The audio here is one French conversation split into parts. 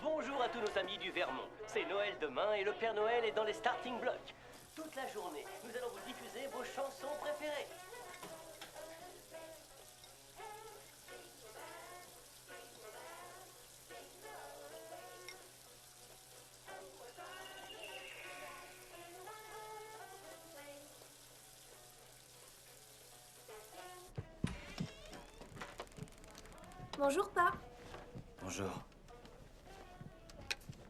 Bonjour à tous nos amis du Vermont. C'est Noël demain et le Père Noël est dans les starting blocks. Toute la journée, nous allons vous diffuser vos chansons préférées. Bonjour, Pa. Bonjour.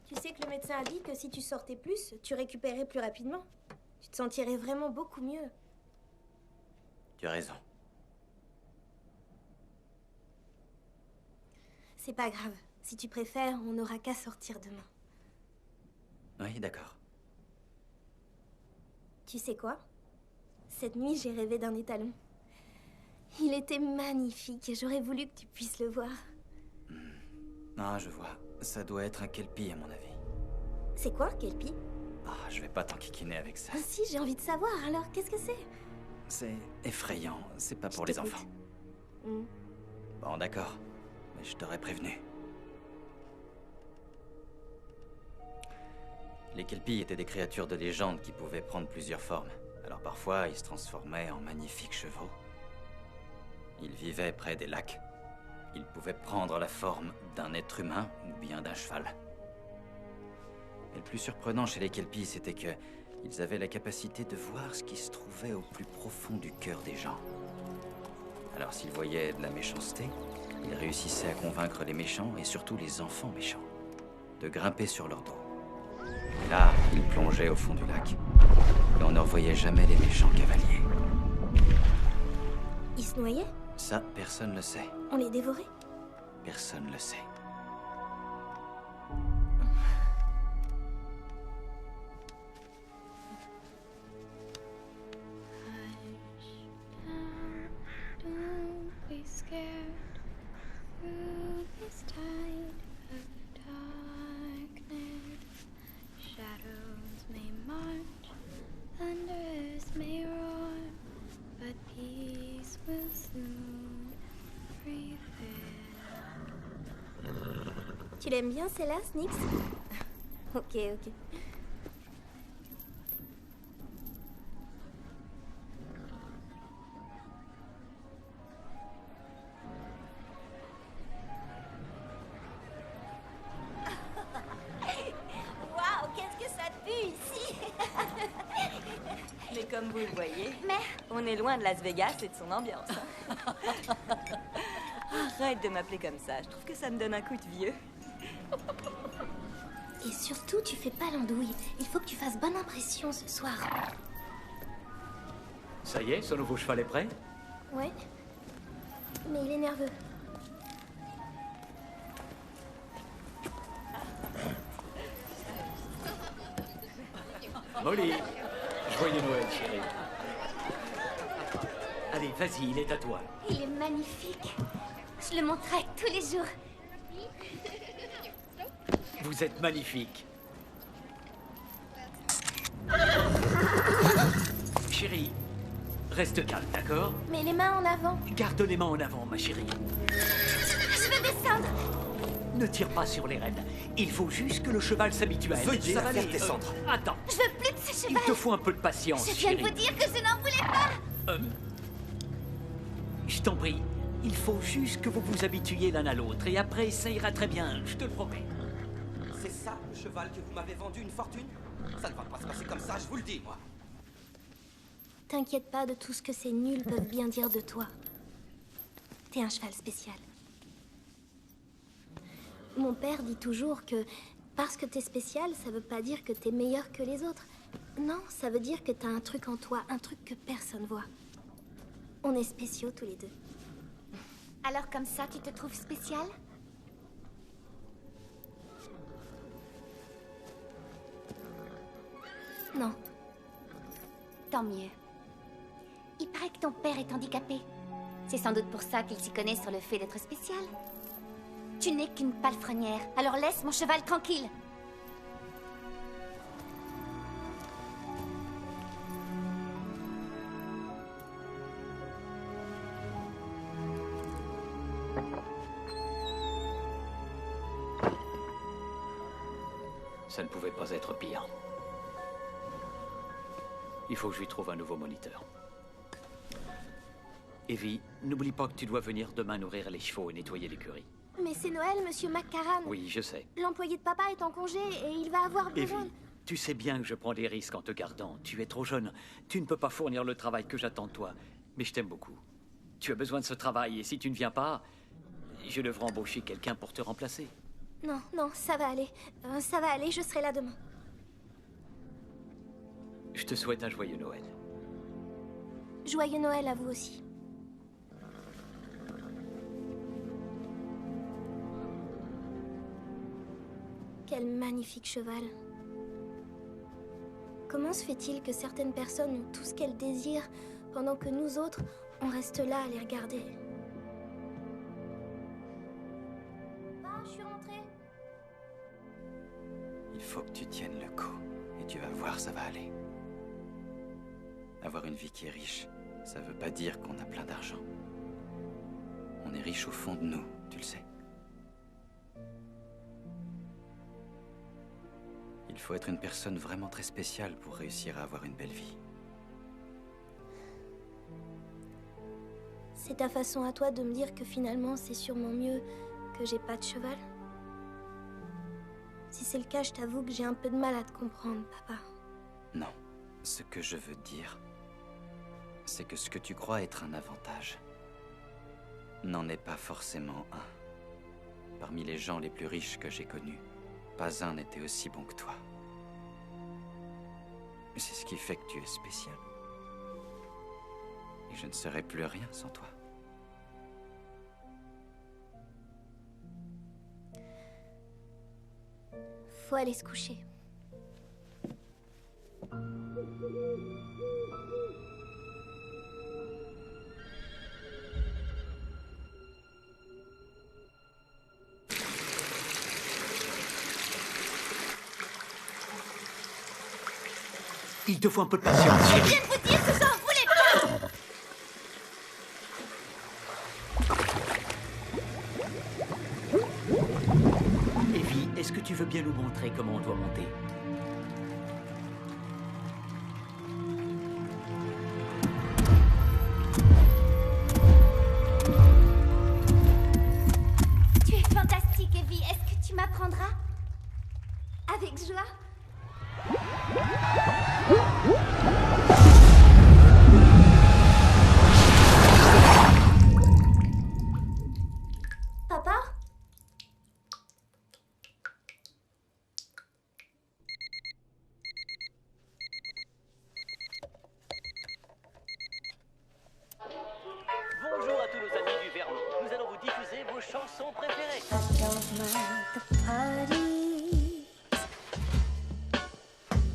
Tu sais que le médecin a dit que si tu sortais plus, tu récupérais plus rapidement. Tu te sentirais vraiment beaucoup mieux. Tu as raison. C'est pas grave. Si tu préfères, on n'aura qu'à sortir demain. Oui, d'accord. Tu sais quoi? Cette nuit, j'ai rêvé d'un étalon. Il était magnifique et j'aurais voulu que tu puisses le voir. Ah, je vois. Ça doit être un kelpie, à mon avis. C'est quoi, Kelpie? Ah, je vais pas t'enquiquiner avec ça. Ah si, j'ai envie de savoir, alors qu'est-ce que c'est? C'est effrayant. C'est pas pour Je les t'écoute. enfants. Hmm. Bon, d'accord. Mais je t'aurais prévenu. Les kelpies étaient des créatures de légende qui pouvaient prendre plusieurs formes. Alors parfois, ils se transformaient en magnifiques chevaux. Ils vivaient près des lacs. Ils pouvaient prendre la forme d'un être humain ou bien d'un cheval. Et le plus surprenant chez les kelpies, c'était que ils avaient la capacité de voir ce qui se trouvait au plus profond du cœur des gens. Alors s'ils voyaient de la méchanceté, ils réussissaient à convaincre les méchants, et surtout les enfants méchants, de grimper sur leur dos. Et là, ils plongeaient au fond du lac. Et on ne revoyait jamais les méchants cavaliers. Ils se noyaient? Ça, personne ne le sait. On les dévorait? Personne ne le sait. Don't be scared through this tide of darkness. Shadows may march, thunders may roar, but peace will soon prevail. Tu l'aimes bien, celle-là, Snix? Ok, ok. Waouh, qu'est-ce que ça pue ici! Mais comme vous le voyez, Mais on est loin de Las Vegas et de son ambiance. Arrête de m'appeler comme ça, je trouve que ça me donne un coup de vieux. Et surtout, tu fais pas l'andouille. Il faut que tu fasses bonne impression ce soir. Ça y est, son nouveau cheval est prêt? Ouais. Mais il est nerveux. Molly, joyeux Noël, chérie. Allez, vas-y, il est à toi. il est magnifique. Je le montrerai tous les jours. Vous êtes magnifique. Chérie, reste calme, d'accord? Mais les mains en avant. Garde les mains en avant, ma chérie. Je veux descendre. Ne tire pas sur les rênes. Il faut juste que le cheval s'habitue à elle. Veuillez Ça la va faire aller, descendre. Attends, Je veux plus de ce il cheval. te faut un peu de patience, Je viens de chérie. vous dire que je n'en voulais pas. Je t'en prie, il faut juste que vous vous habituiez l'un à l'autre. Et après, ça ira très bien, je te le promets. C'est ça le cheval que vous m'avez vendu une fortune? Ça ne va pas se passer comme ça, je vous le dis, moi. T'inquiète pas de tout ce que ces nuls peuvent bien dire de toi. T'es un cheval spécial. Mon père dit toujours que parce que t'es spécial, ça veut pas dire que t'es meilleur que les autres. Non, ça veut dire que t'as un truc en toi, un truc que personne voit. On est spéciaux tous les deux. Alors comme ça, tu te trouves spécial? Non. Tant mieux. Il paraît que ton père est handicapé. C'est sans doute pour ça qu'il s'y connaît sur le fait d'être spécial. Tu n'es qu'une palefrenière, alors laisse mon cheval tranquille. Ça ne pouvait pas être pire. Il faut que je lui trouve un nouveau moniteur. Evie, n'oublie pas que tu dois venir demain nourrir les chevaux et nettoyer l'écurie. Mais c'est Noël, monsieur McCarran. Oui, je sais. L'employé de papa est en congé et il va avoir besoin... Evie, tu sais bien que je prends des risques en te gardant. Tu es trop jeune. Tu ne peux pas fournir le travail que j'attends de toi. Mais je t'aime beaucoup. Tu as besoin de ce travail et si tu ne viens pas, je devrais embaucher quelqu'un pour te remplacer. Non, non, ça va aller. Ça va aller, je serai là demain. Je te souhaite un joyeux Noël. Joyeux Noël à vous aussi. Quel magnifique cheval. Comment se fait-il que certaines personnes ont tout ce qu'elles désirent, pendant que nous autres, on reste là à les regarder? Je suis rentrée. Il faut que tu tiennes le coup. Et tu vas voir, ça va aller. Avoir une vie qui est riche, ça veut pas dire qu'on a plein d'argent. On est riche au fond de nous, tu le sais. Il faut être une personne vraiment très spéciale pour réussir à avoir une belle vie. C'est ta façon à toi de me dire que finalement, c'est sûrement mieux que j'ai pas de cheval? Si c'est le cas, je t'avoue que j'ai un peu de mal à te comprendre, papa. Non. Ce que je veux dire, c'est que ce que tu crois être un avantage n'en est pas forcément un. Parmi les gens les plus riches que j'ai connus, pas un n'était aussi bon que toi. C'est ce qui fait que tu es spécial. Et je ne serais plus rien sans toi. Faut aller se coucher. Il te faut un peu de patience, chérie. Je viens de vous dire que j'en voulais pas! Evie, est-ce que tu veux bien nous montrer comment on doit monter? Tu es fantastique, Evie. Est-ce que tu m'apprendras? Avec joie. Papa? Bonjour à tous nos amis du Vermont. Nous allons vous diffuser vos chansons préférées. I don't mind the parties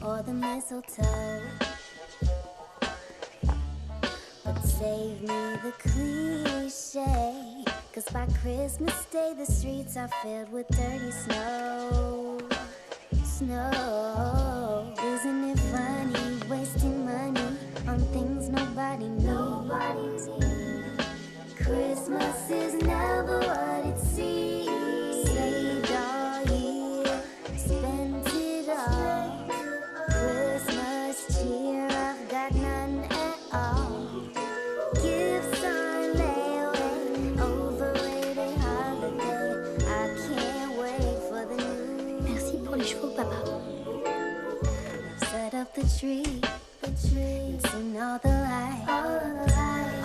or the mistletoe, but save me the cliche, 'cause by Christmas Day the streets are filled with dirty snow. Snow, isn't it funny, wasting money on things nobody needs? Christmas is never what it seems. Saved all year, spent it all. Christmas cheer, I've got none at all. Gifts on layaway, overrated holiday. I can't wait for the new. Merci pour les chevaux, papa. Set up the tree, and sing all the lights.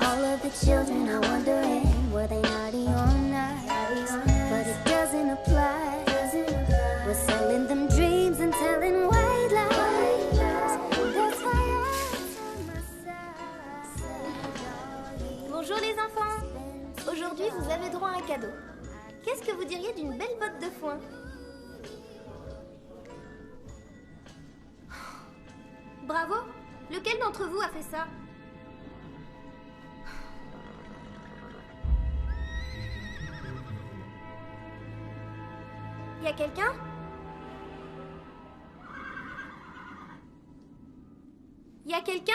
All of the children are wondering, were they naughty or nice? But it doesn't apply. We're selling them dreams and telling white lies. That's why I tell myself. Bonjour les enfants. Aujourd'hui, vous avez cadeau. Qu'est-ce que vous diriez d'une belle botte de foin? Bravo! Lequel d'entre vous a fait ça? Y a quelqu'un? Y a quelqu'un?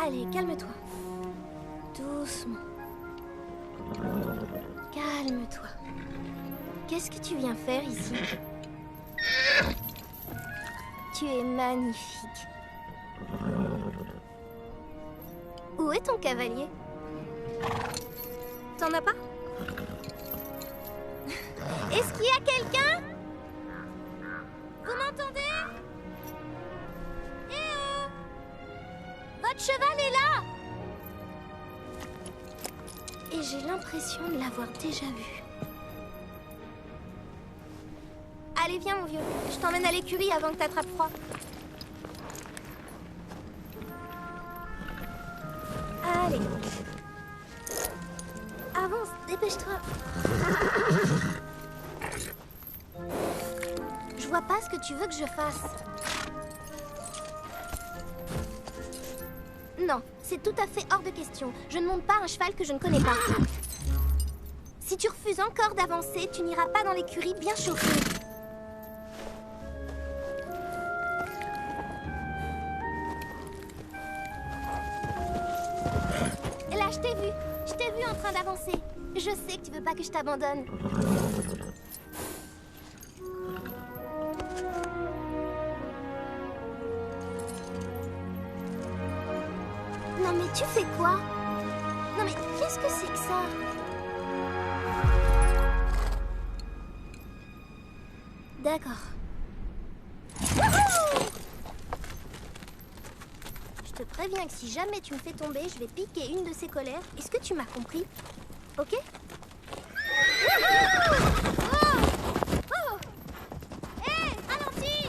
Allez, calme-toi. Doucement. Calme-toi. Qu'est-ce que tu viens faire ici? Tu es magnifique. Où est ton cavalier? T'en as pas? Est-ce qu'il y a quelqu'un? Vous m'entendez? Votre cheval est là! Et j'ai l'impression de l'avoir déjà vu. Allez, viens, mon vieux. Je t'emmène à l'écurie avant que t'attrapes froid. Allez. Avance, dépêche-toi. Je vois pas ce que tu veux que je fasse. Non, c'est tout à fait hors de question. Je ne monte pas un cheval que je ne connais pas. Si tu refuses encore d'avancer, tu n'iras pas dans l'écurie bien chauffée. Là, je t'ai vu. Je t'ai vu en train d'avancer. Je sais que tu veux pas que je t'abandonne. Non mais tu fais quoi? Non mais qu'est-ce que c'est que ça? D'accord. Je te préviens que si jamais tu me fais tomber, je vais piquer une de ces colères. Est-ce que tu m'as compris? Ok? Hé, ralentis!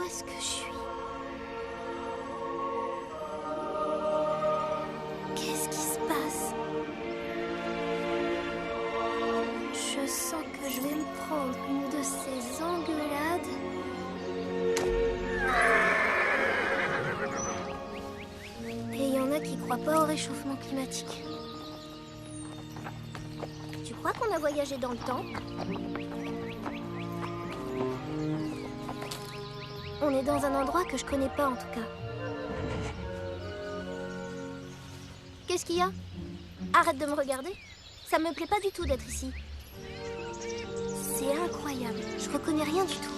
Est-ce que je suis? Qu'est-ce qui se passe? Je sens que je vais me prendre une de ces engueulades. Et il y en a qui croient pas au réchauffement climatique. Tu crois qu'on a voyagé dans le temps? On est dans un endroit que je connais pas en tout cas. Qu'est-ce qu'il y a? Arrête de me regarder. Ça me plaît pas du tout d'être ici. C'est incroyable. Je reconnais rien du tout.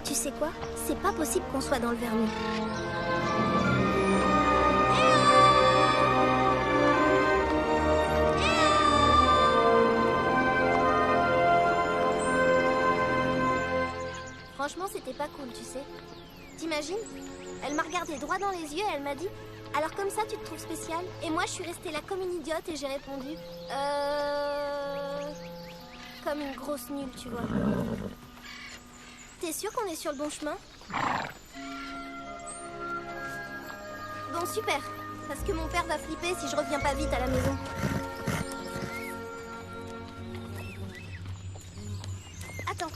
Tu sais quoi? C'est pas possible qu'on soit dans le vernis. Franchement, c'était pas cool, tu sais. T'imagines? Elle m'a regardé droit dans les yeux et elle m'a dit « Alors comme ça, tu te trouves spécial ?» Et moi, je suis restée là comme une idiote et j'ai répondu comme une grosse nulle, tu vois. T'es sûr qu'on est sur le bon chemin? Bon, super. Parce que mon père va flipper si je reviens pas vite à la maison. Attends.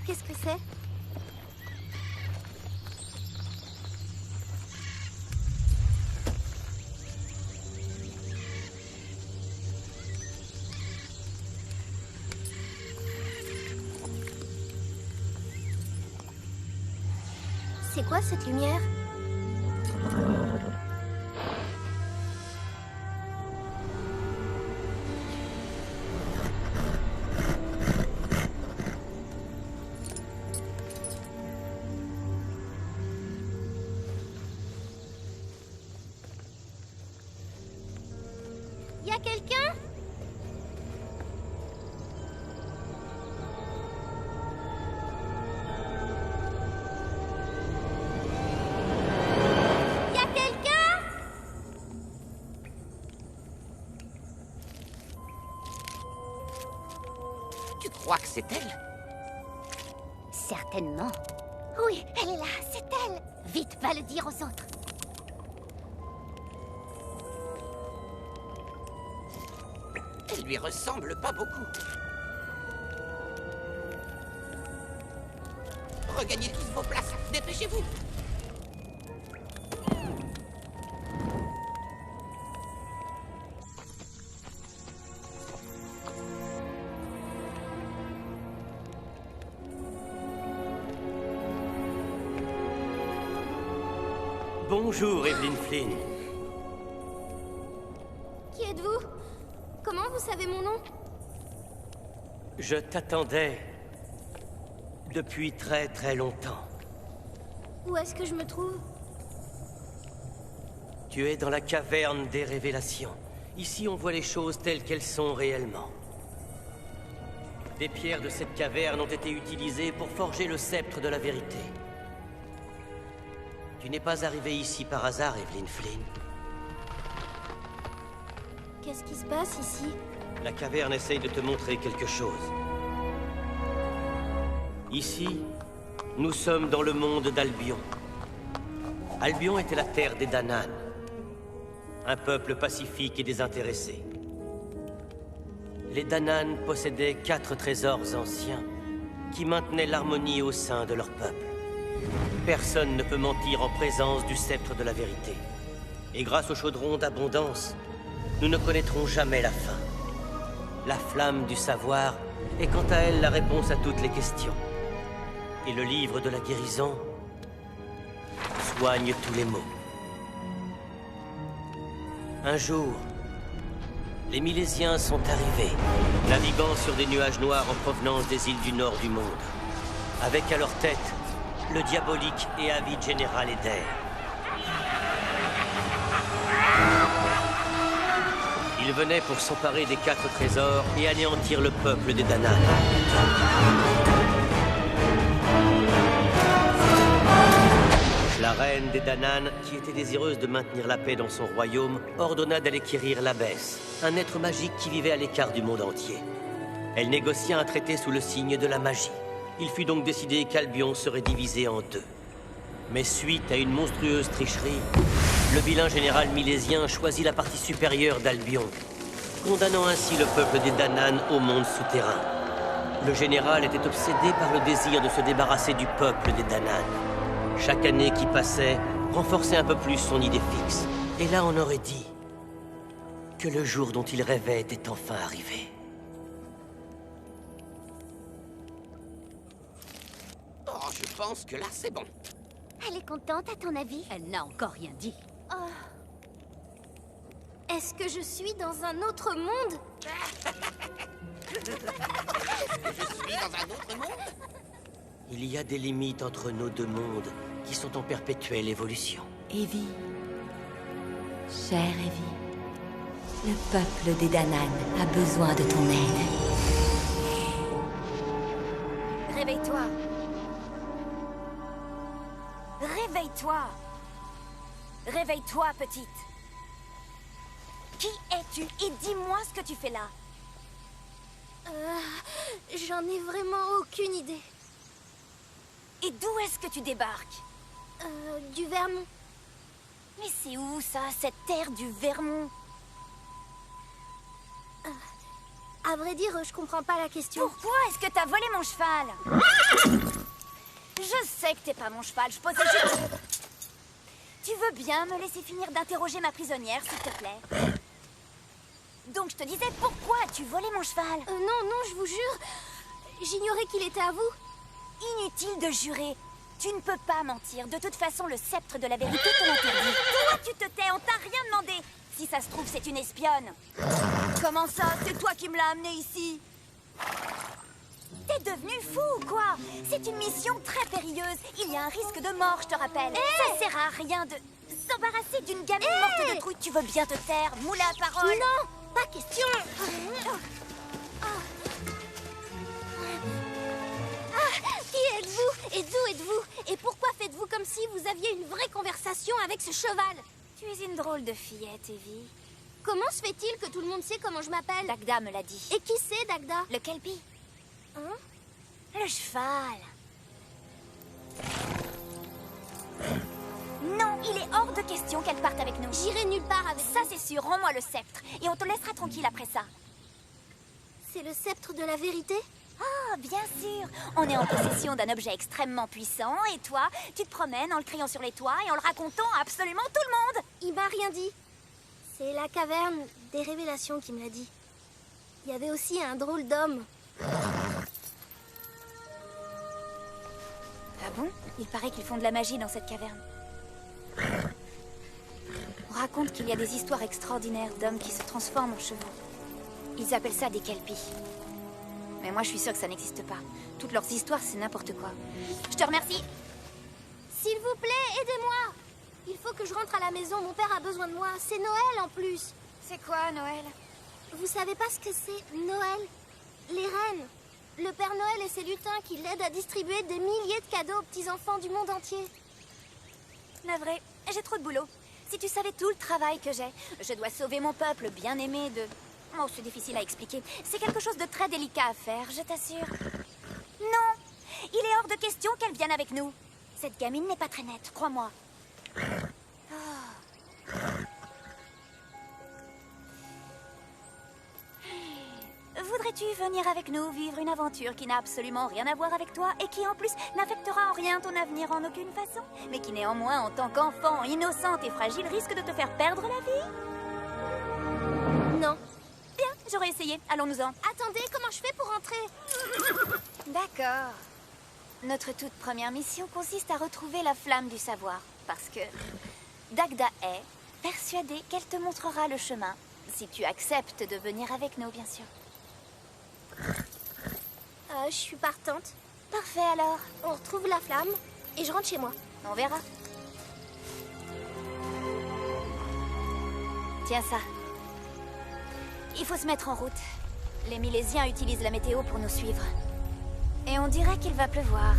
Qu'est-ce que c'est? C'est quoi cette lumière? Y a quelqu'un? Tu crois que c'est elle? Certainement. Oui, elle est là, c'est elle. Vite, va le dire aux autres. Elle lui ressemble pas beaucoup. Regagnez tous vos places, dépêchez-vous. Bonjour, Evelyn Flynn. Qui êtes-vous? Comment vous savez mon nom? Je t'attendais depuis très très longtemps. Où est-ce que je me trouve? Tu es dans la caverne des révélations. Ici, on voit les choses telles qu'elles sont réellement. Des pierres de cette caverne ont été utilisées pour forger le sceptre de la vérité. Tu n'es pas arrivé ici par hasard, Evelyn Flynn. Qu'est-ce qui se passe ici? La caverne essaye de te montrer quelque chose. Ici, nous sommes dans le monde d'Albion. Albion était la terre des Danann. Un peuple pacifique et désintéressé. Les Danann possédaient 4 trésors anciens qui maintenaient l'harmonie au sein de leur peuple. Personne ne peut mentir en présence du sceptre de la vérité. Et grâce au chaudron d'abondance, nous ne connaîtrons jamais la fin. La flamme du savoir est quant à elle la réponse à toutes les questions. Et le livre de la guérison soigne tous les maux. Un jour, les Milésiens sont arrivés, naviguant sur des nuages noirs en provenance des îles du nord du monde. Avec à leur tête, le diabolique et avide général Eder. Il venait pour s'emparer des 4 trésors et anéantir le peuple des Danann. La reine des Danann, qui était désireuse de maintenir la paix dans son royaume, ordonna d'aller quérir l'Abbesse, un être magique qui vivait à l'écart du monde entier. Elle négocia un traité sous le signe de la magie. Il fut donc décidé qu'Albion serait divisé en 2. Mais suite à une monstrueuse tricherie, le vilain général milésien choisit la partie supérieure d'Albion, condamnant ainsi le peuple des Danann au monde souterrain. Le général était obsédé par le désir de se débarrasser du peuple des Danann. Chaque année qui passait renforçait un peu plus son idée fixe. Et là, on aurait dit que le jour dont il rêvait était enfin arrivé. Oh, je pense que là, c'est bon. Elle est contente, à ton avis? Elle n'a encore rien dit. Est-ce que je suis dans un autre monde? Je suis dans un autre monde. Il y a des limites entre nos deux mondes qui sont en perpétuelle évolution. Evie, chère Evie, le peuple des Danann a besoin de ton aide. Réveille-toi. Réveille-toi. Réveille-toi, petite. Qui es-tu? Et dis-moi ce que tu fais là. J'en ai vraiment aucune idée. Et d'où est-ce que tu débarques? Du Vermont. Mais c'est où ça, cette terre du Vermont? À vrai dire, je comprends pas la question. Pourquoi est-ce que t'as volé mon cheval? Je sais que t'es pas mon cheval, je posais juste... Tu veux bien me laisser finir d'interroger ma prisonnière, s'il te plaît? Donc je te disais, pourquoi as-tu volé mon cheval? Non, je vous jure. J'ignorais qu'il était à vous. Inutile de jurer. Tu ne peux pas mentir. De toute façon, le sceptre de la vérité te l'interdit. Toi, tu te tais, on t'a rien demandé. Si ça se trouve, c'est une espionne. Comment ça? C'est toi qui me l'as amenée ici. T'es devenu fou ou quoi? C'est une mission très périlleuse. Il y a un risque de mort, je te rappelle. Ça sert à rien de s'embarrasser d'une gamine morte de trouille. Tu veux bien te taire, moule à parole. Non, pas question. Qui êtes-vous? Et d'où êtes-vous? Et pourquoi faites-vous comme si vous aviez une vraie conversation avec ce cheval? Tu es une drôle de fillette, Evie. Comment se fait-il que tout le monde sait comment je m'appelle? Dagda me l'a dit. Et qui c'est, Dagda? Le Kelpie. Hein? Le cheval. Non, il est hors de question qu'elle parte avec nous. J'irai nulle part avec ça, c'est sûr. Rends-moi le sceptre. Et on te laissera tranquille après ça. C'est le sceptre de la vérité? Ah, bien sûr. On est en possession d'un objet extrêmement puissant. Et toi, tu te promènes en le criant sur les toits et en le racontant à absolument tout le monde. Il m'a rien dit. C'est la caverne des révélations qui me l'a dit. Il y avait aussi un drôle d'homme. Ah bon? Il paraît qu'ils font de la magie dans cette caverne. On raconte qu'il y a des histoires extraordinaires d'hommes qui se transforment en chevaux. Ils appellent ça des kelpies. Mais moi, je suis sûre que ça n'existe pas. Toutes leurs histoires, c'est n'importe quoi. Je te remercie. S'il vous plaît, aidez-moi. Il faut que je rentre à la maison. Mon père a besoin de moi. C'est Noël en plus. C'est quoi, Noël? Vous savez pas ce que c'est, Noël? Les reines. Le Père Noël et ses lutins qui l'aident à distribuer des milliers de cadeaux aux petits-enfants du monde entier. La vraie, j'ai trop de boulot. Si tu savais tout le travail que j'ai, je dois sauver mon peuple bien-aimé de... Oh, c'est difficile à expliquer. C'est quelque chose de très délicat à faire, je t'assure. Non, il est hors de question qu'elle vienne avec nous. Cette gamine n'est pas très nette, crois-moi. Oh. Voudrais-tu venir avec nous vivre une aventure qui n'a absolument rien à voir avec toi et qui en plus n'affectera en rien ton avenir en aucune façon, mais qui néanmoins en tant qu'enfant innocente et fragile risque de te faire perdre la vie? Non. Bien, j'aurais essayé. Allons-nous-en. Attendez, comment je fais pour rentrer? D'accord. Notre toute première mission consiste à retrouver la flamme du savoir, parce que Dagda est persuadée qu'elle te montrera le chemin, si tu acceptes de venir avec nous, bien sûr. Je suis partante. Parfait alors. On retrouve la flamme et je rentre chez moi. On verra. Tiens ça. Il faut se mettre en route. Les Milésiens utilisent la météo pour nous suivre. Et on dirait qu'il va pleuvoir.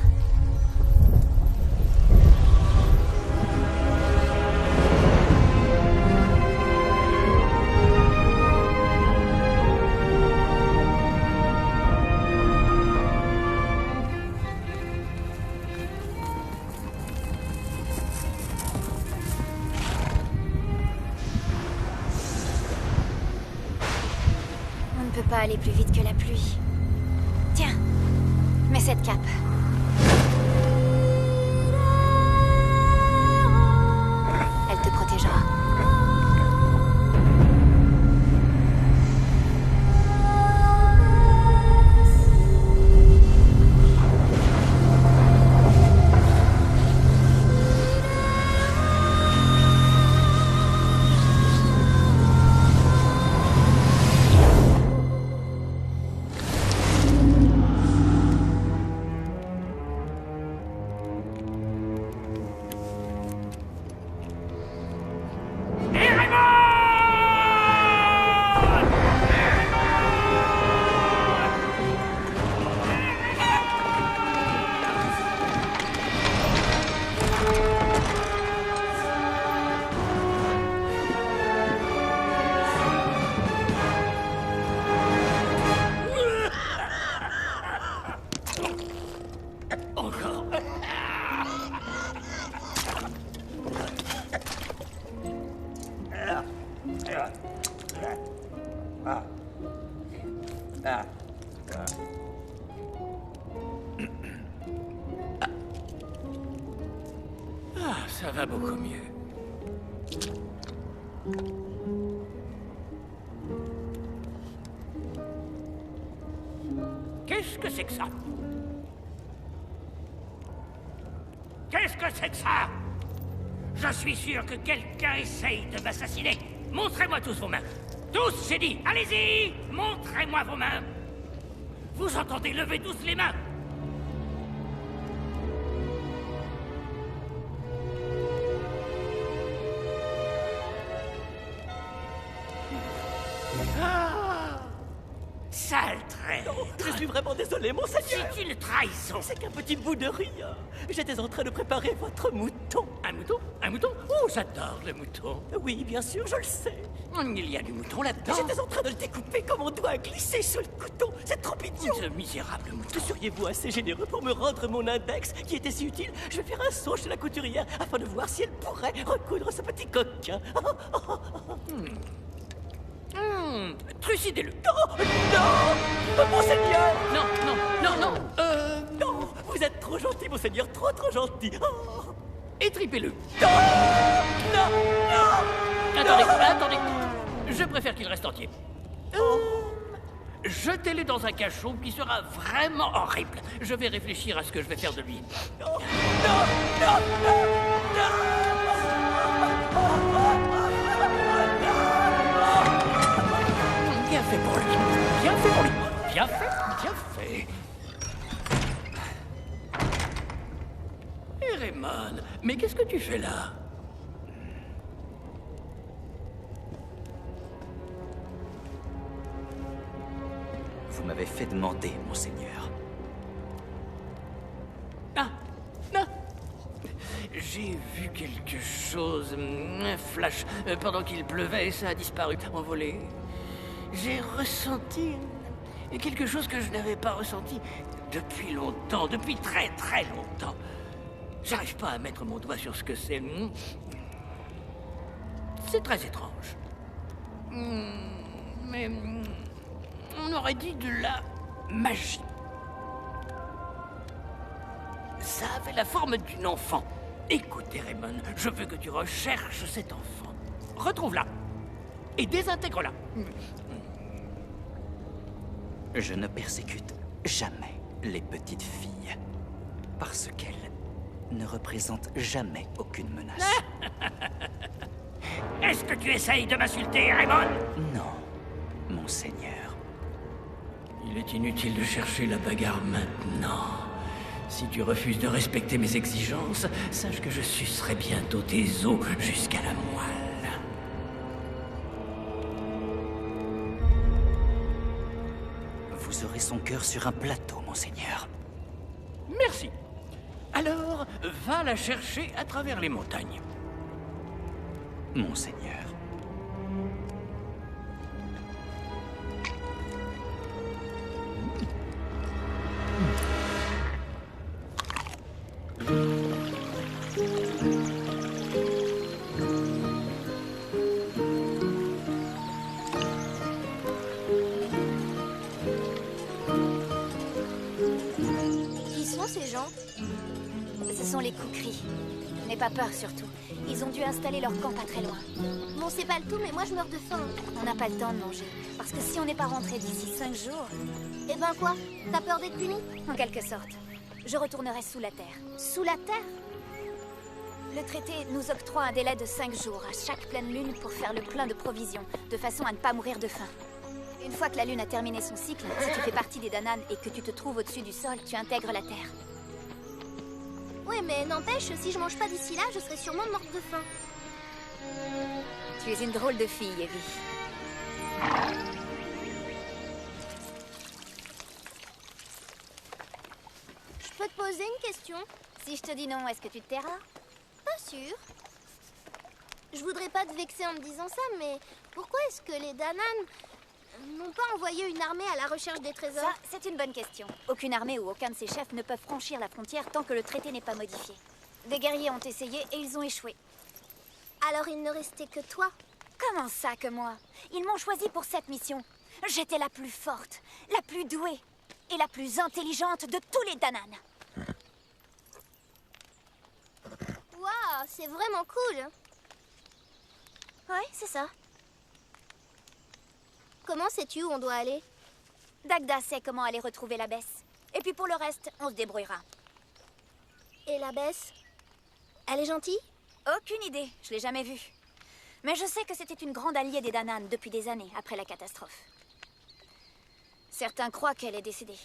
On ne peut pas aller plus vite que la pluie. Tiens, mets cette cape. Ça va beaucoup mieux. Qu'est-ce que c'est que ça? Qu'est-ce que c'est que ça? Je suis sûr que quelqu'un essaye de m'assassiner. Montrez-moi tous vos mains. Tous, j'ai dit. Allez-y! Montrez-moi vos mains. Vous entendez? Levez tous les mains. Sale traître! Je suis vraiment désolé, monseigneur. C'est une trahison. C'est qu'un petit bout de rien. J'étais en train de préparer votre mouton. Un mouton? Un mouton? Oh, j'adore le mouton. Oui, bien sûr, je le sais. Il y a du mouton là-dedans. J'étais en train de le découper comme on doit glisser sur le couteau. C'est trop idiot. Ce misérable mouton. Seriez-vous assez généreux pour me rendre mon index qui était si utile? Je vais faire un saut chez la couturière afin de voir si elle pourrait recoudre ce petit coquin. Trucidez-le. Oh, non, monseigneur. Non. Non, vous êtes trop gentil, monseigneur, trop gentil. Oh. Étripez-le. Non. Attendez. Je préfère qu'il reste entier. Jetez-le dans un cachot qui sera vraiment horrible. Je vais réfléchir à ce que je vais faire de lui. Non. Bien fait pour lui. Bien fait. Raymond, mais qu'est-ce que tu fais là? Vous m'avez fait demander, monseigneur. Ah. J'ai vu quelque chose, un flash, pendant qu'il pleuvait et ça a disparu, envolé. J'ai ressenti quelque chose que je n'avais pas ressenti depuis longtemps, depuis très longtemps. J'arrive pas à mettre mon doigt sur ce que c'est. C'est très étrange. Mais on aurait dit de la magie. Ça avait la forme d'une enfant. Écoutez, Raymond, je veux que tu recherches cet enfant. Retrouve-la et désintègre-la. Je ne persécute jamais les petites filles. Parce qu'elles ne représentent jamais aucune menace. Est-ce que tu essayes de m'insulter, Raymond? Non, monseigneur. Il est inutile de chercher la bagarre maintenant. Si tu refuses de respecter mes exigences, sache que je sucerai bientôt tes os jusqu'à la moelle. Vous aurez son cœur sur un plateau, monseigneur. Merci. Alors, va la chercher à travers les montagnes. Monseigneur. Qui sont ces gens? Ce sont les Kukri. N'aie pas peur, surtout. Ils ont dû installer leur camp pas très loin. Bon, c'est pas le tout, mais moi je meurs de faim. On n'a pas le temps de manger. Parce que si on n'est pas rentré d'ici 5 jours... Eh ben quoi? T'as peur d'être puni? En quelque sorte. Je retournerai sous la terre. Sous la terre? Le traité nous octroie un délai de 5 jours à chaque pleine lune pour faire le plein de provisions, de façon à ne pas mourir de faim. Une fois que la lune a terminé son cycle, si tu fais partie des Dananes et que tu te trouves au-dessus du sol, tu intègres la terre. Oui, mais n'empêche, si je mange pas d'ici là, je serai sûrement morte de faim. Tu es une drôle de fille, Evie. Je peux te poser une question? Si je te dis non, est-ce que tu te tairas? Pas sûr. Je voudrais pas te vexer en me disant ça, mais pourquoi est-ce que les Dananes n'ont pas envoyé une armée à la recherche des trésors? Ça, c'est une bonne question. Aucune armée ou aucun de ses chefs ne peuvent franchir la frontière tant que le traité n'est pas modifié. Des guerriers ont essayé et ils ont échoué. Alors il ne restait que toi? Comment ça que moi? Ils m'ont choisi pour cette mission. J'étais la plus forte, la plus douée et la plus intelligente de tous les Dananes. Waouh! c'est vraiment cool. Ouais, c'est ça. Comment sais-tu où on doit aller? Dagda sait comment aller retrouver l'abbesse. Et puis pour le reste, on se débrouillera. Et l'abbesse? Elle est gentille? Aucune idée, je l'ai jamais vue. Mais je sais que c'était une grande alliée des Danann depuis des années après la catastrophe. Certains croient qu'elle est décédée.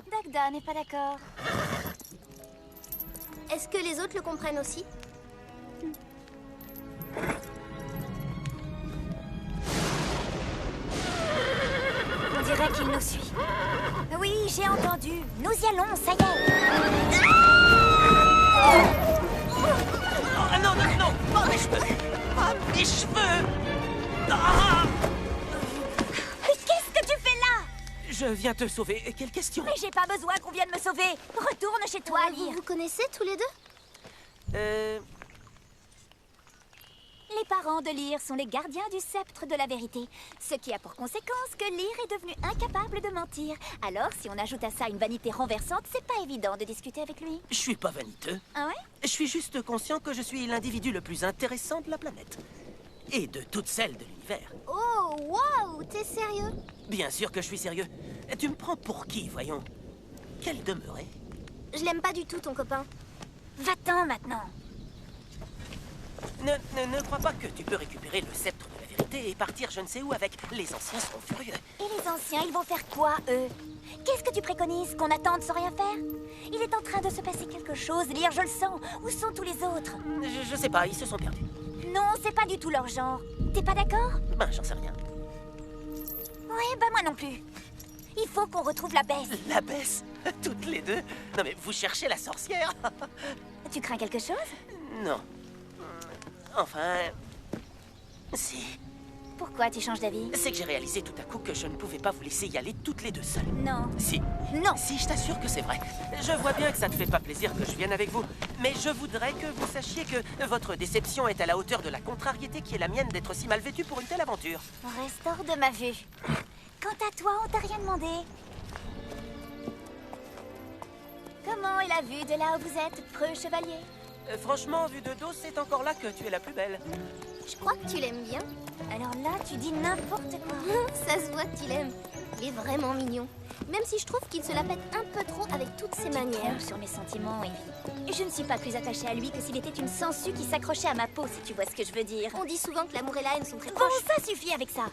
Dagda n'est pas d'accord. Est-ce que les autres le comprennent aussi? On dirait qu'il nous suit. Oui, j'ai entendu. Nous y allons, ça y est. Oh, non, non, non! Oh, mes cheveux! Oh, mes cheveux! Ah! Qu'est-ce que tu fais là? Je viens te sauver. Quelle question? Mais j'ai pas besoin qu'on vienne me sauver. Retourne chez toi, Vous lire. vous connaissez tous les deux? Les parents de Lyre sont les gardiens du sceptre de la vérité. Ce qui a pour conséquence que Lyre est devenu incapable de mentir. Alors, si on ajoute à ça une vanité renversante, c'est pas évident de discuter avec lui. Je suis pas vaniteux. Ah ouais? Je suis juste conscient que je suis l'individu le plus intéressant de la planète. Et de toutes celles de l'univers. Oh, waouh, t'es sérieux? Bien sûr que je suis sérieux. Tu me prends pour qui, voyons? Quelle demeurée? Je l'aime pas du tout, ton copain. Va-t'en maintenant. Ne crois pas que tu peux récupérer le sceptre de la vérité et partir je ne sais où avec. Les anciens seront furieux. Et les anciens, ils vont faire quoi, eux? Qu'est-ce que tu préconises? Qu'on attende sans rien faire? Il est en train de se passer quelque chose, Lyre, je le sens. Où sont tous les autres? Je sais pas, ils se sont perdus. Non, c'est pas du tout leur genre. T'es pas d'accord? Ben, j'en sais rien. Ouais, bah moi non plus. Il faut qu'on retrouve l'abbesse. L'abbesse? Toutes les deux? Non mais vous cherchez la sorcière? Tu crains quelque chose? Non. Enfin... Si. Pourquoi tu changes d'avis? C'est que j'ai réalisé tout à coup que je ne pouvais pas vous laisser y aller toutes les deux seules. Non. Si. Non. Si, je t'assure que c'est vrai. Je vois bien que ça ne fait pas plaisir que je vienne avec vous. Mais je voudrais que vous sachiez que votre déception est à la hauteur de la contrariété qui est la mienne d'être si mal vêtue pour une telle aventure. Reste hors de ma vue. Quant à toi, on t'a rien demandé. Comment est la vue de là où vous êtes, preux chevalier? Franchement, vu de dos, c'est encore là que tu es la plus belle. Je crois que tu l'aimes bien. Alors là, tu dis n'importe quoi. Ça se voit que tu l'aimes. Il est vraiment mignon. Même si je trouve qu'il se la pète un peu trop avec toutes ses manières. Sur mes sentiments, Evie. Et je ne suis pas plus attachée à lui que s'il était une sangsue qui s'accrochait à ma peau, si tu vois ce que je veux dire. On dit souvent que l'amour et la haine sont très Bon, proches. ça suffit avec ça.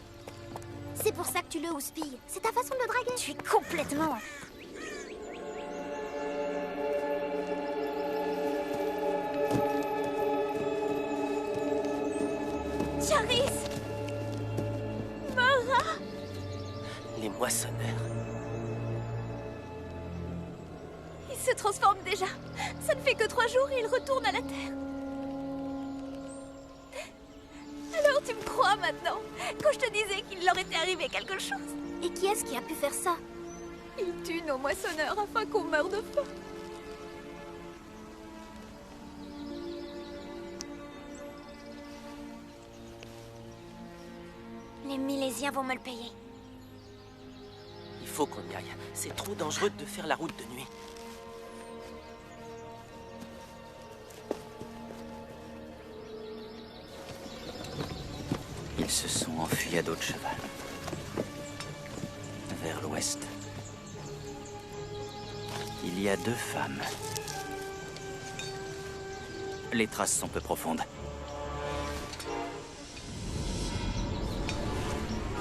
C'est pour ça que tu le houspilles. C'est ta façon de le draguer. Tu es complètement... Charis! Mara! Les moissonneurs. Il se transforme déjà. Ça ne fait que 3 jours et il retourne à la Terre. Alors tu me crois maintenant? Quand je te disais qu'il leur était arrivé quelque chose? Et qui est-ce qui a pu faire ça? Il tue nos moissonneurs afin qu'on meure de faim. Les Milésiens vont me le payer. Il faut qu'on y aille. C'est trop dangereux de faire la route de nuit. Ils se sont enfuis à dos de cheval. Vers l'ouest. Il y a 2 femmes. Les traces sont peu profondes.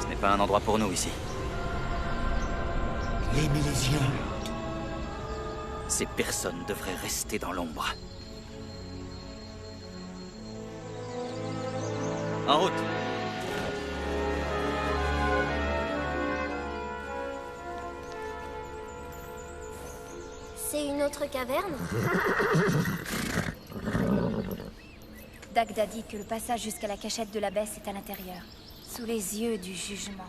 Ce n'est pas un endroit pour nous ici. Les Milésiens. Ces personnes devraient rester dans l'ombre. En route! C'est une autre caverne? Dagda dit que le passage jusqu'à la cachette de l'abbesse est à l'intérieur, sous les yeux du jugement.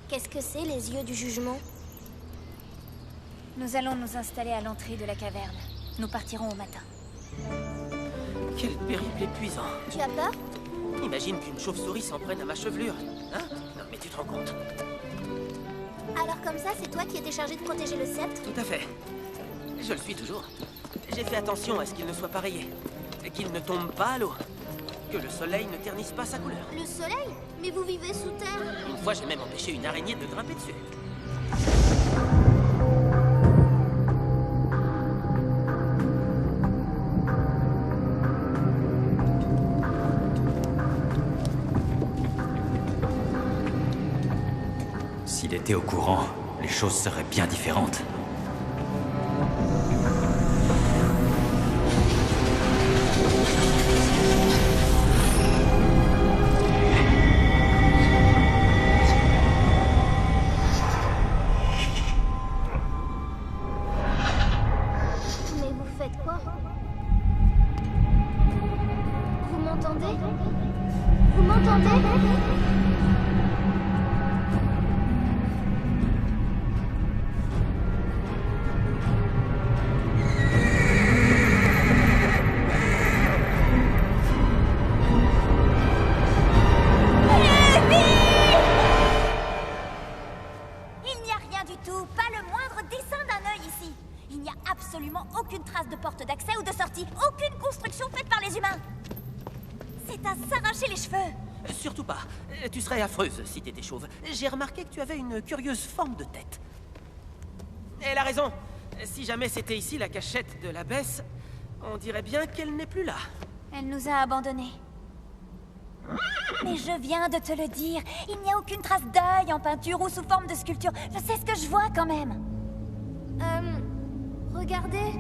Qu'est-ce que c'est, les yeux du jugement? Nous allons nous installer à l'entrée de la caverne. Nous partirons au matin. Quel périple épuisant. Tu as peur? Imagine qu'une chauve-souris s'en prenne à ma chevelure. Hein? Non, mais tu te rends compte? Alors comme ça, c'est toi qui étais chargé de protéger le sceptre? Tout à fait. Je le suis toujours. J'ai fait attention à ce qu'il ne soit pas rayé. Qu'il ne tombe pas à l'eau. Que le soleil ne ternisse pas sa couleur. Le soleil? Mais vous vivez sous terre. Une fois, j'ai même empêché une araignée de grimper dessus. S'il était au courant, les choses seraient bien différentes. Mais vous faites quoi? Vous m'entendez? Vous m'entendez? Il n'y a rien du tout, pas le moindre dessin d'un œil ici. Il n'y a absolument aucune trace de porte d'accès ou de sortie, aucune construction faite par les humains. C'est à s'arracher les cheveux. Surtout pas. Tu serais affreuse si t'étais chauve. J'ai remarqué que tu avais une curieuse forme de tête. Elle a raison. Si jamais c'était ici la cachette de l'abbesse, on dirait bien qu'elle n'est plus là. Elle nous a abandonnés. Mais je viens de te le dire, il n'y a aucune trace d'œil en peinture ou sous forme de sculpture. Je sais ce que je vois quand même. Regardez.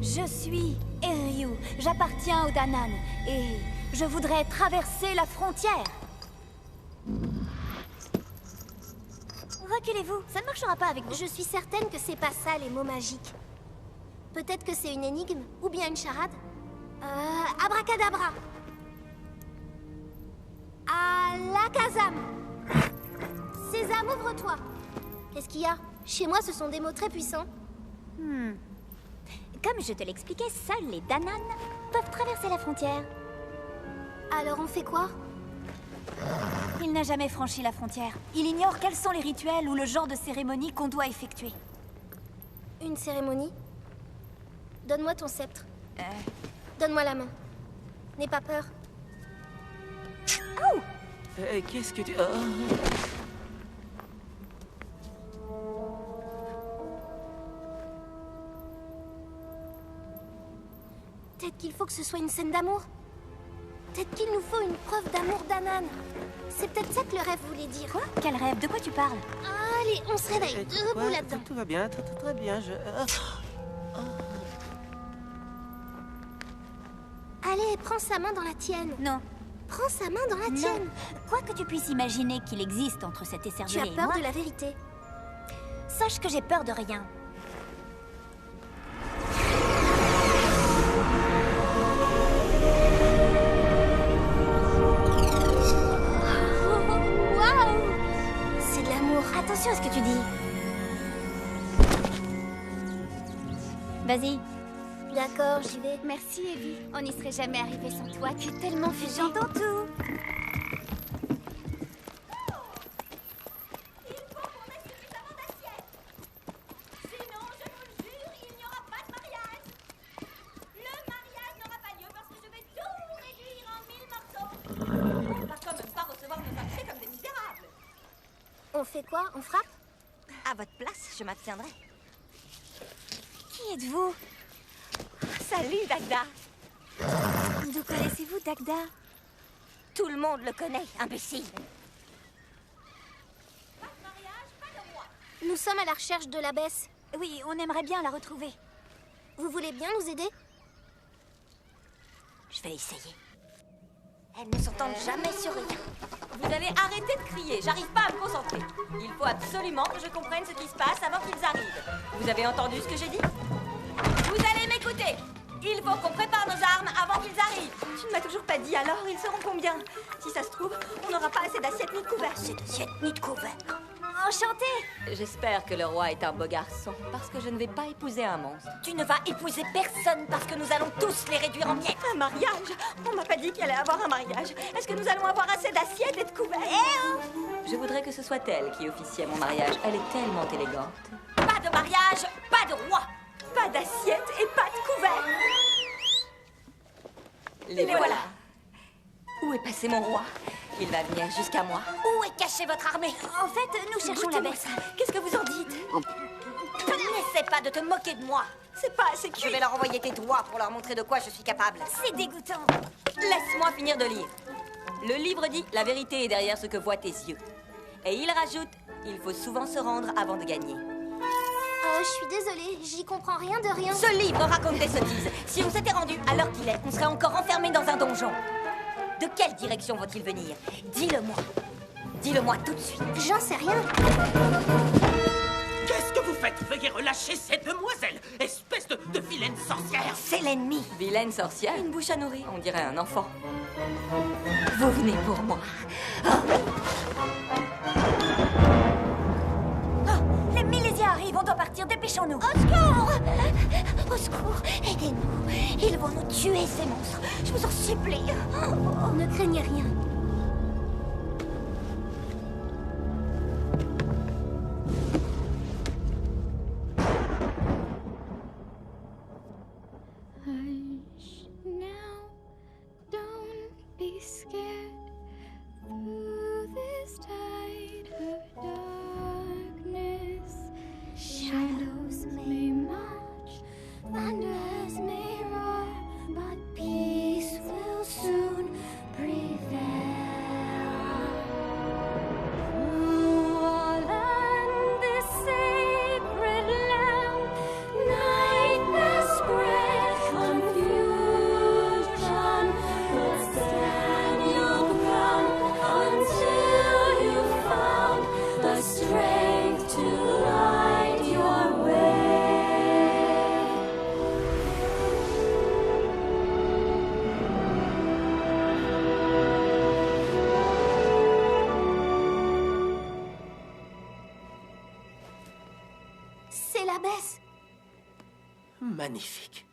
Je suis Eryu, j'appartiens aux Danan et je voudrais traverser la frontière. Reculez-vous, ça ne marchera pas avec vous. Je suis certaine que c'est pas ça les mots magiques. Peut-être que c'est une énigme ou bien une charade. Abracadabra. Alakazam. Sésame, ouvre-toi. Qu'est-ce qu'il y a? Chez moi, ce sont des mots très puissants. Comme je te l'expliquais, seuls les Danan peuvent traverser la frontière. Alors on fait quoi? Il n'a jamais franchi la frontière. Il ignore quels sont les rituels ou le genre de cérémonie qu'on doit effectuer. Une cérémonie? Donne-moi ton sceptre. Donne-moi la main. N'aie pas peur. Oh! Qu'est-ce que tu... Peut-être qu'il faut que ce soit une scène d'amour. Peut-être qu'il nous faut une preuve d'amour d'Anan. C'est peut-être ça que le rêve voulait dire. Quoi? Quel rêve? De quoi tu parles? Allez, on se réveille. Debout là-dedans. Tout va bien, très bien, Allez, prends sa main dans la tienne. Non. Prends sa main dans la tienne. Quoi que tu puisses imaginer qu'il existe entre cet Tu écervelé as et peur moi, de la vérité. sache que j'ai peur de rien. Waouh! C'est de l'amour. Attention à ce que tu dis. Vas-y. D'accord, j'y vais. Merci, Evie. On n'y serait jamais arrivé sans toi. Tu es tellement fusée. J'entends tout. On fait quoi? On frappe? À votre place, je m'abstiendrai. Qui êtes-vous? Salut, Dagda. D'où connaissez-vous Dagda? Tout le monde le connaît, imbécile. Nous sommes à la recherche de l'abbesse. Oui, on aimerait bien la retrouver. Vous voulez bien nous aider? Je vais essayer. Elle ne s'entend jamais sur rien. Vous allez arrêter de crier, j'arrive pas à me concentrer. Il faut absolument que je comprenne ce qui se passe avant qu'ils arrivent. Vous avez entendu ce que j'ai dit? Vous allez m'écouter. Il faut qu'on prépare nos armes avant qu'ils arrivent. Tu ne m'as toujours pas dit, alors ils seront combien? Si ça se trouve, on n'aura pas assez d'assiettes ni de couverts. Assez d'assiettes ni de couverts. Enchantée! J'espère que le roi est un beau garçon, parce que je ne vais pas épouser un monstre. Tu ne vas épouser personne parce que nous allons tous les réduire en miettes. Un mariage? On m'a pas dit qu'il allait avoir un mariage. Est-ce que nous allons avoir assez d'assiettes et de couverts? Je voudrais que ce soit elle qui officie à mon mariage. Elle est tellement élégante. Pas de mariage, pas de roi. Pas d'assiettes et pas de couverts. Les voilà. Où est passé mon roi? Il va venir jusqu'à moi. Où est cachée votre armée? En fait, nous cherchons la bête. Qu'est-ce que vous en dites? N'essaie pas de te moquer de moi. C'est pas assez cuit. Je vais leur envoyer tes doigts pour leur montrer de quoi je suis capable. C'est dégoûtant. Laisse-moi finir de lire. Le livre dit « La vérité est derrière ce que voient tes yeux ». Et il rajoute « Il faut souvent se rendre avant de gagner ». Je suis désolée, j'y comprends rien de rien. Ce livre raconte des sottises. Si on s'était rendu à l'heure qu'il est, on serait encore enfermé dans un donjon. De quelle direction vont-ils venir? Dis-le-moi. Dis-le-moi tout de suite. J'en sais rien. Qu'est-ce que vous faites? Veuillez relâcher cette demoiselle, espèce de vilaine sorcière. C'est l'ennemi. Vilaine sorcière, une bouche à nourrir. On dirait un enfant. Vous venez pour moi. Les Milésiens arrivent, on doit partir, dépêchons-nous. Au secours! Au secours, aidez-nous. Ils vont nous tuer, ces monstres. Je vous en supplie. Ne craignez rien. Hush now, don't be scared. Through this tide of darkness, shadows may march, thunders may roar, but peace will soon prevail. Through all and this sacred land, nightmare spread, confusion, but stand your ground until you found the strength to light your way. C'est l'abbesse. Magnifique.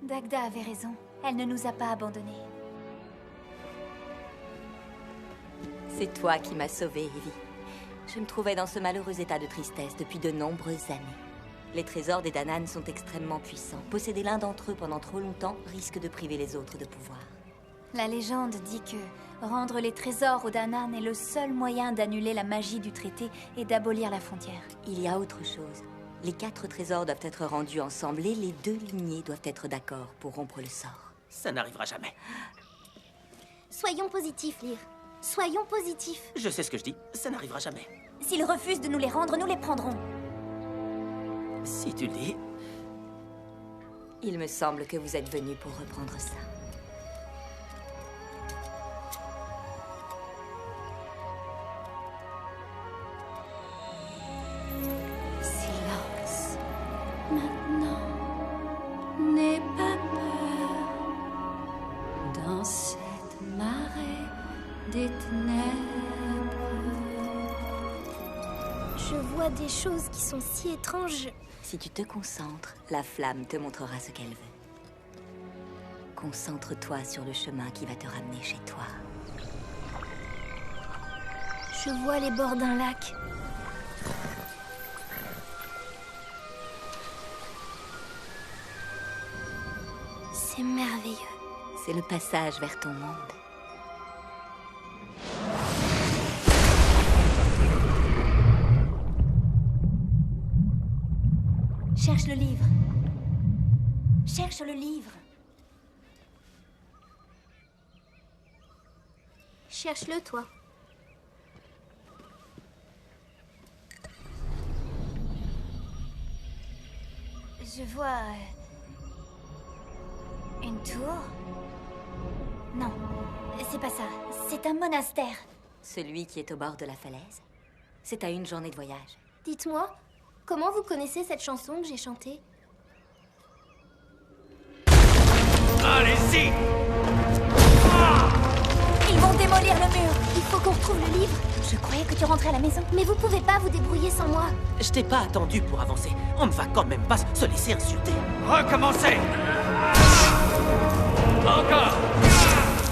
Dagda avait raison. Elle ne nous a pas abandonnés. C'est toi qui m'as sauvée, Evie. Je me trouvais dans ce malheureux état de tristesse depuis de nombreuses années. Les trésors des Danann sont extrêmement puissants. Posséder l'un d'entre eux pendant trop longtemps risque de priver les autres de pouvoir. La légende dit que rendre les trésors aux Danann est le seul moyen d'annuler la magie du traité et d'abolir la frontière. Il y a autre chose. Les 4 trésors doivent être rendus ensemble et les 2 lignées doivent être d'accord pour rompre le sort. Ça n'arrivera jamais. Soyons positifs, Lyre. Soyons positifs. Je sais ce que je dis, ça n'arrivera jamais. S'ils refusent de nous les rendre, nous les prendrons. Si tu le dis. Il me semble que vous êtes venu pour reprendre ça. Silence. Maintenant, n'aie pas peur. Dans cette marée des ténèbres, Je vois des choses qui sont si étranges. Si tu te concentres, la flamme te montrera ce qu'elle veut. Concentre-toi sur le chemin qui va te ramener chez toi. Je vois les bords d'un lac. C'est merveilleux. C'est le passage vers ton monde. Cherche le livre. Cherche le livre. Cherche-le, toi. Je vois... une tour? Non, c'est pas ça. C'est un monastère. Celui qui est au bord de la falaise. C'est à une journée de voyage. Dites-moi, comment vous connaissez cette chanson que j'ai chantée? Allez-y! Ils vont démolir le mur. Il faut qu'on retrouve le livre. Je croyais que tu rentrais à la maison. Mais vous pouvez pas vous débrouiller sans moi. Je t'ai pas attendu pour avancer. On ne va quand même pas se laisser insulter. Recommencez. Encore.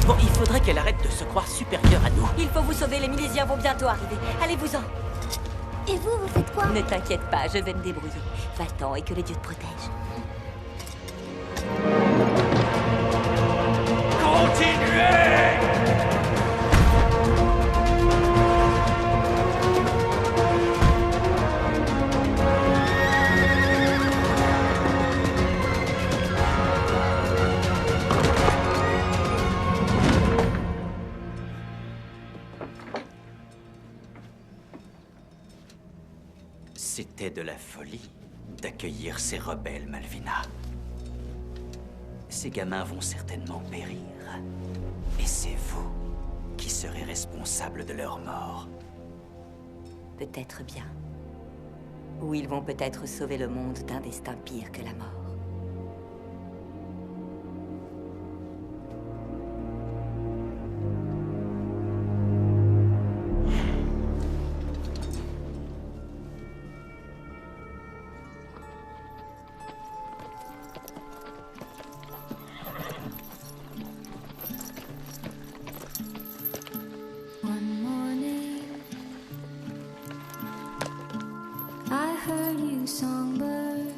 Bon, il faudrait qu'elle arrête de se croire supérieure à nous. Il faut vous sauver, les Milésiens vont bientôt arriver. Allez-vous-en. Et vous, vous faites quoi? Ne t'inquiète pas, je vais me débrouiller. Va-t'en et que les dieux te protègent. Continuez. C'était de la folie d'accueillir ces rebelles, Malvina. Ces gamins vont certainement périr. Et c'est vous qui serez responsable de leur mort. Peut-être bien. Ou ils vont peut-être sauver le monde d'un destin pire que la mort. One morning, I heard you songbird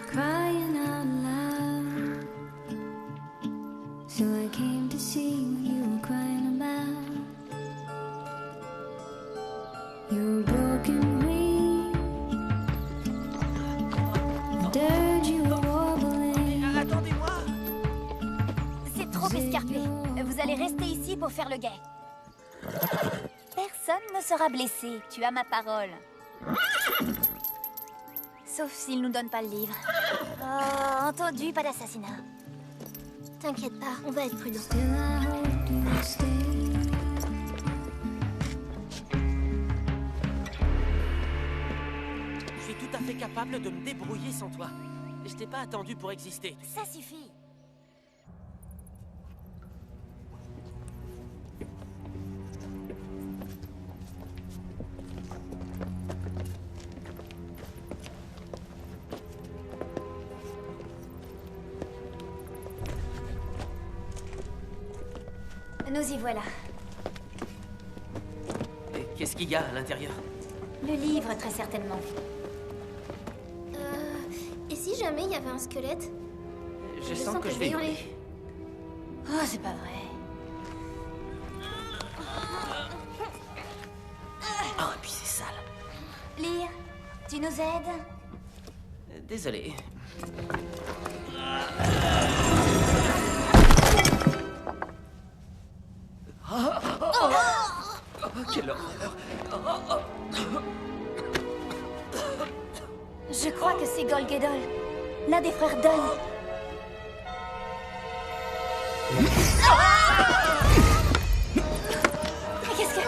crying out loud. So I came to see what you were crying about. Your broken wing, the dirge you were warbling. Attendez-moi. C'est trop escarpé. Vous allez rester ici pour faire le guet. Personne ne sera blessé, tu as ma parole. Sauf s'il nous donne pas le livre. Oh, entendu, pas d'assassinat. T'inquiète pas, on va être prudent. Still I hope you stay. Je suis tout à fait capable de me débrouiller sans toi. Je t'ai pas attendu pour exister. Ça suffit. Nous y voilà. Et qu'est-ce qu'il y a à l'intérieur? Le livre, très certainement. Et si jamais il y avait un squelette? Je sens que je vais hurler. Oh, c'est pas vrai. Ah, et puis c'est sale. Lyre, tu nous aides? Désolé. Quelle horreur. Je crois que c'est Golgedol, l'un des frères Dunn. Qu'est-ce que...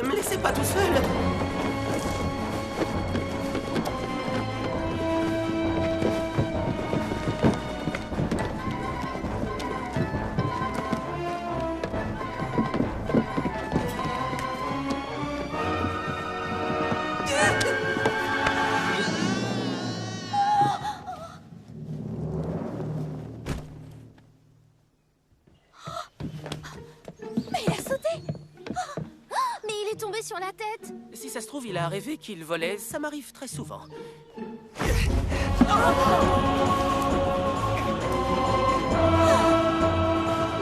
Me laissez pas tout seul. Mais il a sauté! Mais il est tombé sur la tête! Si ça se trouve, il a rêvé qu'il volait. Ça m'arrive très souvent.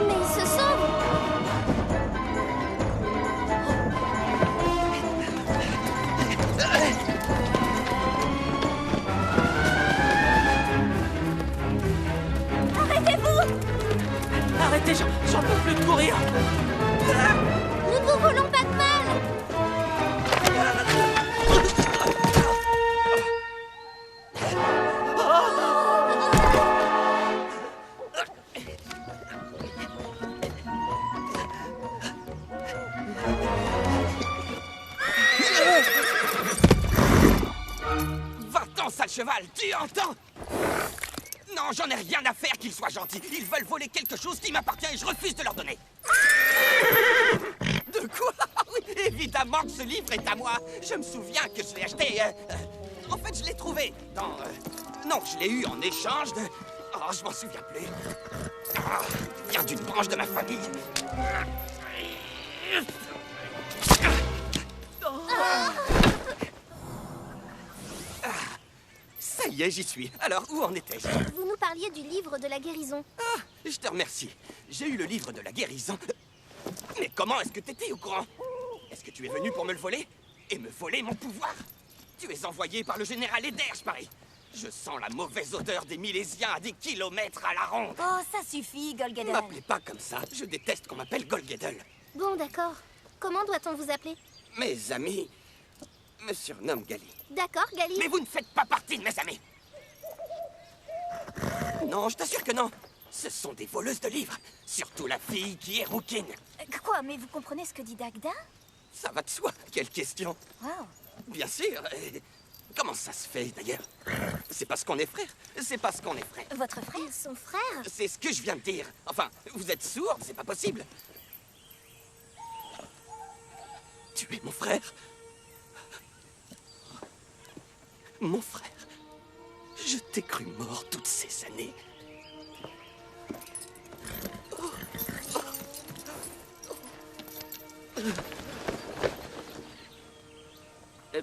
Mais il se sauve! Arrêtez-vous! Arrêtez, j'en peux plus de courir. Nous ne vous voulons pas de mal! Va-t'en, sale cheval, tu entends? Non, j'en ai rien à faire qu'ils soient gentils. Ils veulent voler quelque chose qui m'appartient et je refuse de leur donner. De quoi? Oui, évidemment que ce livre est à moi. Je me souviens que je l'ai acheté... en fait, je l'ai trouvé dans... non, je l'ai eu en échange de... Oh, je m'en souviens plus. Ah, il vient d'une branche de ma famille. Ça y est, j'y suis. Alors, où en étais-je? Vous nous parliez du livre de la guérison. Ah, je te remercie. J'ai eu le livre de la guérison. Mais comment est-ce que t'étais au courant? Est-ce que tu es venu pour me le voler? Et me voler mon pouvoir? Tu es envoyé par le général Eder, je parie. Je sens la mauvaise odeur des Milésiens à des kilomètres à la ronde. Oh, ça suffit, Golgadel. M'appelez pas comme ça. Je déteste qu'on m'appelle Golgadel. Bon, d'accord. Comment doit-on vous appeler? Mes amis me surnomment Gali. D'accord, Gali. Mais vous ne faites pas partie de mes amis. Non, je t'assure que non. Ce sont des voleuses de livres. Surtout la fille qui est rouquine. Quoi, mais vous comprenez ce que dit Dagda? Ça va de soi. Quelle question. Wow. Bien sûr. Comment ça se fait, d'ailleurs? C'est parce qu'on est frères. C'est parce qu'on est frères. Votre frère? Son frère? C'est ce que je viens de dire. Enfin, vous êtes sourde, c'est pas possible. Tu es mon frère? Mon frère. Je t'ai cru mort toutes ces années.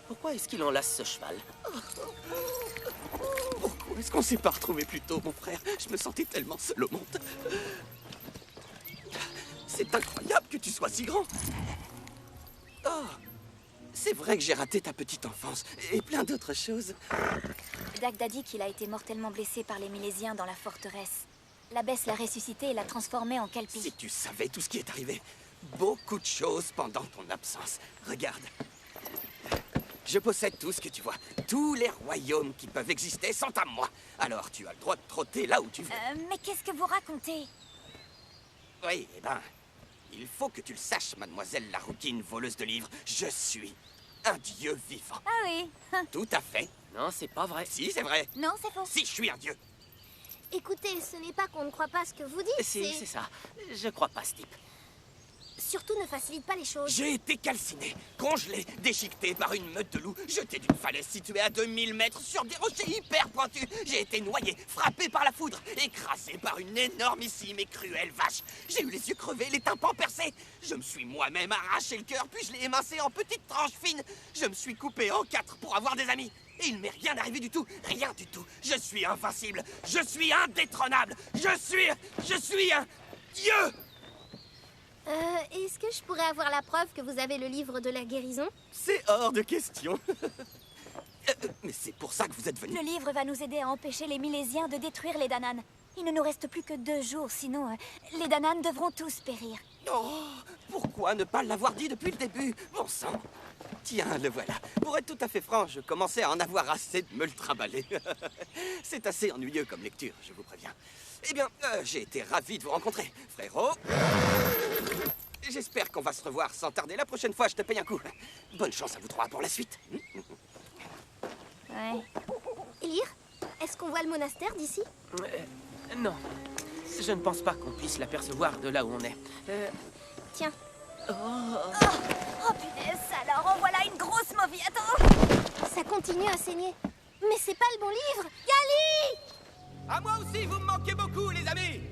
Pourquoi est-ce qu'il enlace ce cheval? Pourquoi est-ce qu'on s'est pas retrouvés plus tôt, mon frère? Je me sentais tellement seul au monde. C'est incroyable que tu sois si grand. Oh, c'est vrai que j'ai raté ta petite enfance et plein d'autres choses. Dagda dit qu'il a été mortellement blessé par les Milésiens dans la forteresse. L'abbesse l'a ressuscité et l'a transformé en Kelpie. Si tu savais tout ce qui est arrivé. Beaucoup de choses pendant ton absence. Regarde. Je possède tout ce que tu vois. Tous les royaumes qui peuvent exister sont à moi. Alors tu as le droit de trotter là où tu veux. Mais qu'est-ce que vous racontez? Oui, eh ben, il faut que tu le saches, mademoiselle la rouquine voleuse de livres. Je suis un dieu vivant. Ah oui. Tout à fait. Non, c'est pas vrai. Si, c'est vrai. Non, c'est faux. Si, je suis un dieu. Écoutez, ce n'est pas qu'on ne croit pas ce que vous dites, Si, c'est ça. Je crois pas, ce type. Surtout ne facilite pas les choses. J'ai été calciné, congelé, déchiqueté par une meute de loups, jeté d'une falaise située à 2000 mètres sur des rochers hyper pointus. J'ai été noyé, frappé par la foudre, écrasé par une énormissime et cruelle vache. J'ai eu les yeux crevés, les tympans percés. Je me suis moi-même arraché le cœur, puis je l'ai émincé en petites tranches fines. Je me suis coupé en 4 pour avoir des amis. Et il m'est rien arrivé du tout, rien du tout. Je suis invincible, je suis indétrônable, je suis un dieu. Est-ce que je pourrais avoir la preuve que vous avez le livre de la guérison? C'est hors de question. Mais c'est pour ça que vous êtes venu. Le livre va nous aider à empêcher les Milésiens de détruire les Danann. Il ne nous reste plus que 2 jours, sinon les Danann devront tous périr. Oh, pourquoi ne pas l'avoir dit depuis le début? Bon sang. Tiens, le voilà. Pour être tout à fait franc, je commençais à en avoir assez de me le trimballer. C'est assez ennuyeux comme lecture, je vous préviens. Eh bien, j'ai été ravi de vous rencontrer, frérot. J'espère qu'on va se revoir sans tarder. La prochaine fois, je te paye un coup. Bonne chance à vous 3 pour la suite. Ouais. Elir, est-ce qu'on voit le monastère d'ici? Non. Je ne pense pas qu'on puisse l'apercevoir de là où on est. Tiens. Oh punaise, alors en voilà une grosse mauvie. Attends. Ça continue à saigner. Mais c'est pas le bon livre. Gali! À moi aussi, vous me manquez beaucoup, les amis.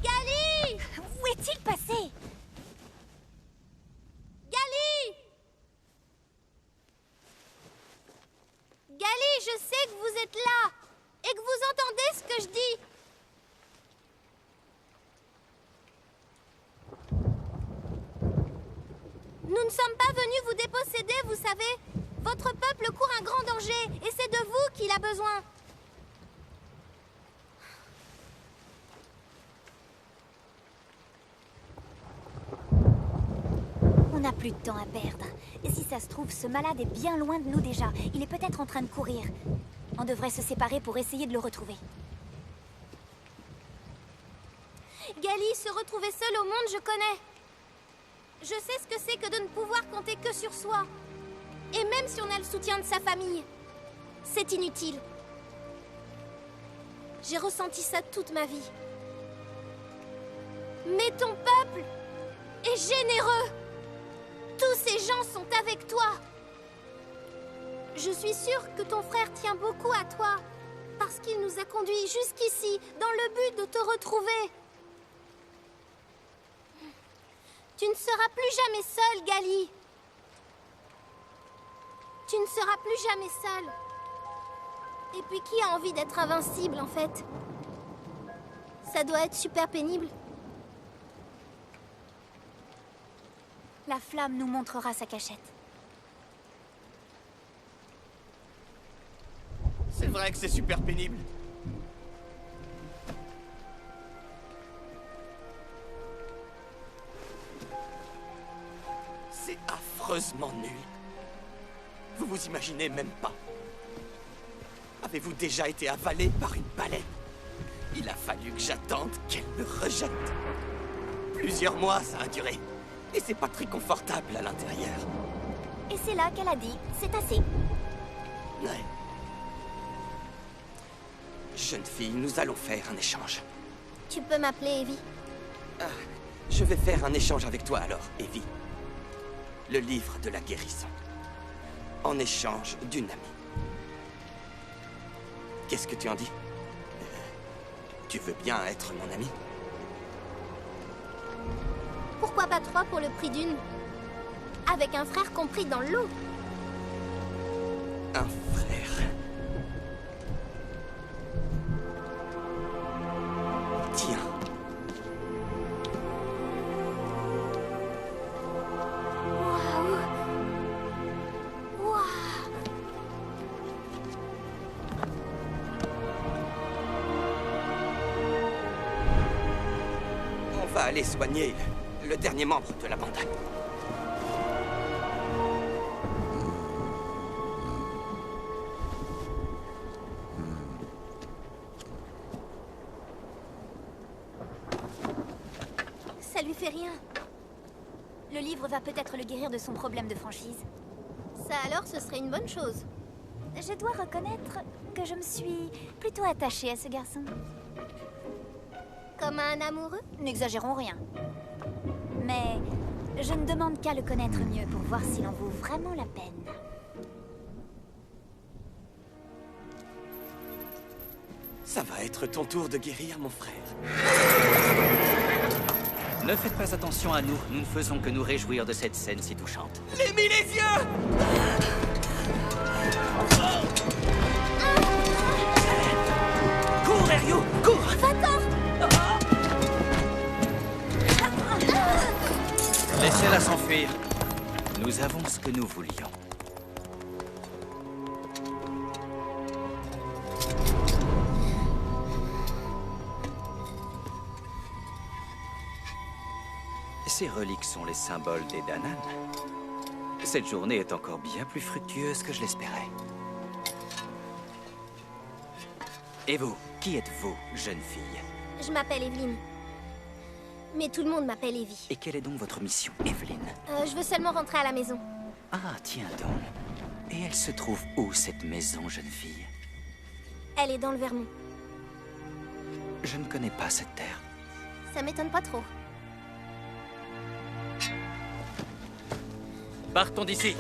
Gali! Où est-il passé? Gali! Gali, je sais que vous êtes là et que vous entendez ce que je dis. Nous ne sommes pas venus vous déposséder, vous savez. Votre peuple court un grand danger et c'est de vous qu'il a besoin. On n'a plus de temps à perdre. Et si ça se trouve, ce malade est bien loin de nous déjà. Il est peut-être en train de courir. On devrait se séparer pour essayer de le retrouver. Gali, se retrouver seule au monde, je connais. Je sais ce que c'est que de ne pouvoir compter que sur soi. Et même si on a le soutien de sa famille, c'est inutile. J'ai ressenti ça toute ma vie. Mais ton peuple est généreux. Tous ces gens sont avec toi. Je suis sûre que ton frère tient beaucoup à toi, parce qu'il nous a conduits jusqu'ici, dans le but de te retrouver. Tu ne seras plus jamais seule, Gali. Tu ne seras plus jamais seule. Et puis qui a envie d'être invincible, en fait? Ça doit être super pénible. La flamme nous montrera sa cachette. C'est vrai que c'est super pénible. C'est affreusement nul. Vous vous imaginez même pas. Avez-vous déjà été avalé par une baleine? Il a fallu que j'attende qu'elle me rejette. Plusieurs mois, ça a duré. Et c'est pas très confortable à l'intérieur. Et c'est là qu'elle a dit, c'est assez. Ouais. Jeune fille, nous allons faire un échange. Tu peux m'appeler Evie. Ah, je vais faire un échange avec toi alors, Evie. Le livre de la guérison. En échange d'une amie. Qu'est-ce que tu en dis? Tu veux bien être mon ami? Pourquoi pas 3 pour le prix d'une? Avec un frère compris dans l'eau. Un frère. Tiens. Waouh! Waouh! On va aller soigner le dernier membre de la bande. Ça lui fait rien. Le livre va peut-être le guérir de son problème de franchise. Ça alors, ce serait une bonne chose. Je dois reconnaître que je me suis plutôt attachée à ce garçon. Comme un amoureux? N'exagérons rien. Mais je ne demande qu'à le connaître mieux pour voir s'il en vaut vraiment la peine. Ça va être ton tour de guérir, mon frère. Ne faites pas attention à nous. Nous ne faisons que nous réjouir de cette scène si touchante. Les Milésiens! Cours, Ryu! Cours! Laissez-la s'enfuir. Nous avons ce que nous voulions. Ces reliques sont les symboles des Danan. Cette journée est encore bien plus fructueuse que je l'espérais. Et vous, qui êtes-vous, jeune fille? Je m'appelle Evelyne. Mais tout le monde m'appelle Evie. Et quelle est donc votre mission, Evelyn? Je veux seulement rentrer à la maison. Ah, tiens donc. Et elle se trouve où, cette maison, jeune fille? Elle est dans le Vermont. Je ne connais pas cette terre. Ça m'étonne pas trop. Partons d'ici.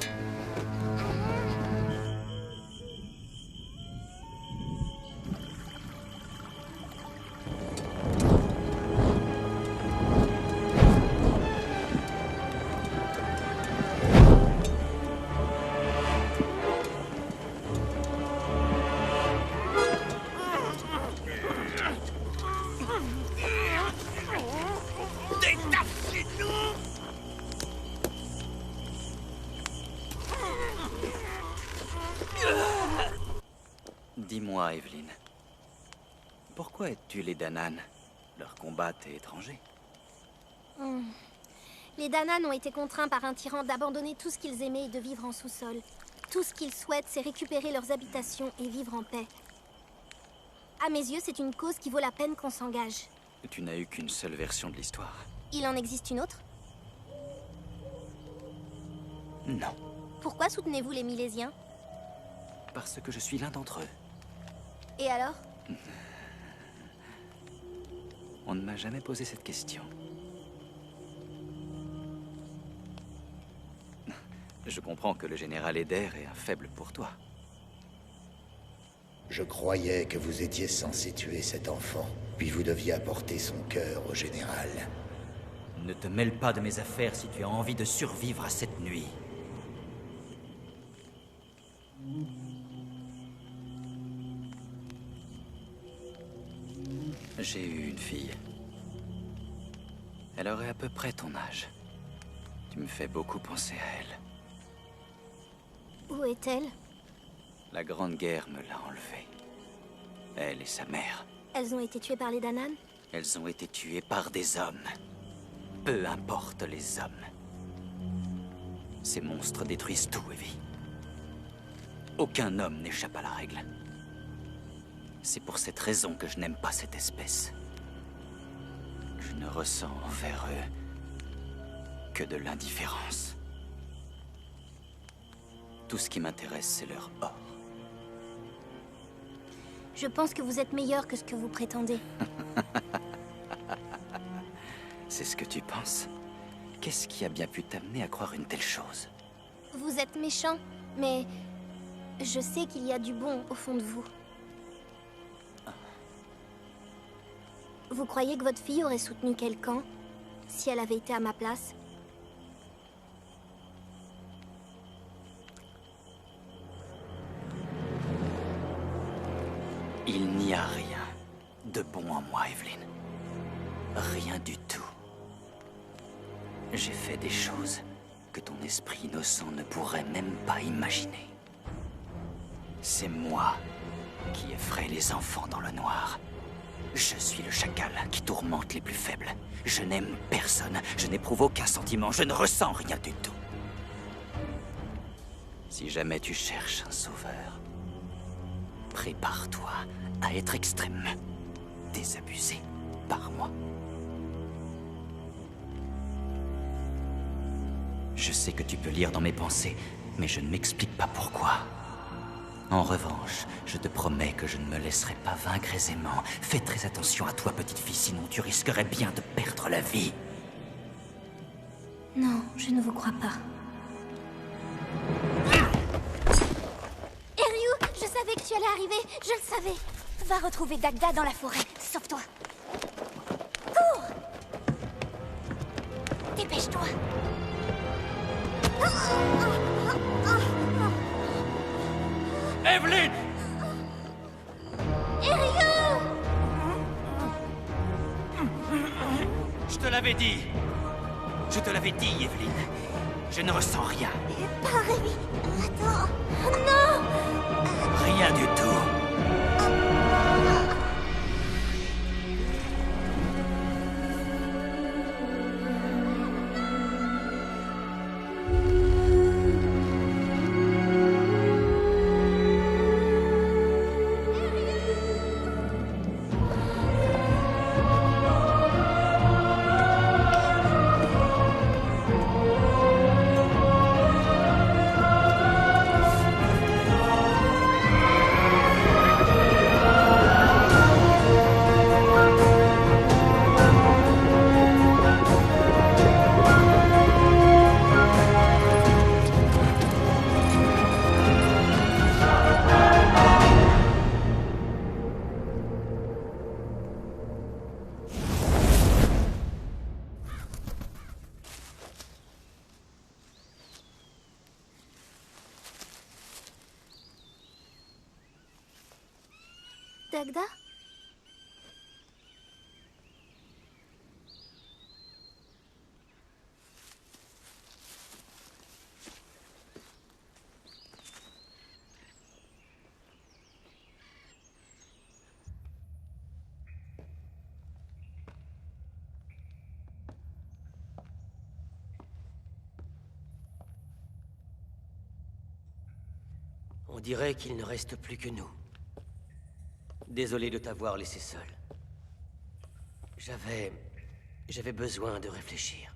Dis-moi, Evelyn. Pourquoi aides-tu les Danan? Leur combat t'est étranger. Les Danan ont été contraints par un tyran d'abandonner tout ce qu'ils aimaient et de vivre en sous-sol. Tout ce qu'ils souhaitent, c'est récupérer leurs habitations et vivre en paix. À mes yeux, c'est une cause qui vaut la peine qu'on s'engage. Tu n'as eu qu'une seule version de l'histoire. Il en existe une autre? Non. Pourquoi soutenez-vous les Milésiens? Parce que je suis l'un d'entre eux. Et alors? On ne m'a jamais posé cette question. Je comprends que le général Eder est un faible pour toi. Je croyais que vous étiez censé tuer cet enfant, puis vous deviez apporter son cœur au général. Ne te mêle pas de mes affaires si tu as envie de survivre à cette nuit. J'ai eu une fille. Elle aurait à peu près ton âge. Tu me fais beaucoup penser à elle. Où est-elle? La Grande Guerre me l'a enlevée. Elle et sa mère. Elles ont été tuées par les Danan? Elles ont été tuées par des hommes. Peu importe les hommes. Ces monstres détruisent tout, Evie. Aucun homme n'échappe à la règle. C'est pour cette raison que je n'aime pas cette espèce. Je ne ressens envers eux que de l'indifférence. Tout ce qui m'intéresse, c'est leur or. Je pense que vous êtes meilleur que ce que vous prétendez. C'est ce que tu penses? Qu'est-ce qui a bien pu t'amener à croire une telle chose? Vous êtes méchant, mais je sais qu'il y a du bon au fond de vous. Vous croyez que votre fille aurait soutenu quel camp si elle avait été à ma place? Il n'y a rien de bon en moi, Evelyn. Rien du tout. J'ai fait des choses que ton esprit innocent ne pourrait même pas imaginer. C'est moi qui effraie les enfants dans le noir. Je suis le chacal qui tourmente les plus faibles. Je n'aime personne, je n'éprouve aucun sentiment, je ne ressens rien du tout. Si jamais tu cherches un sauveur, prépare-toi à être extrêmement désabusé par moi. Je sais que tu peux lire dans mes pensées, mais je ne m'explique pas pourquoi. En revanche, je te promets que je ne me laisserai pas vaincre aisément. Fais très attention à toi, petite fille, sinon tu risquerais bien de perdre la vie. Non, je ne vous crois pas. Eriu, je savais que tu allais arriver, je le savais. Va retrouver Dagda dans la forêt. Sauve-toi. Cours! Dépêche-toi. Evelyn! Eriu! Je te l'avais dit. Je te l'avais dit, Evelyn. Je ne ressens rien. Pas Rémi. Attends. Non! Rien du tout. Dagda? dirait qu'il ne reste plus que nous. Désolé de t'avoir laissé seul. J'avais besoin de réfléchir.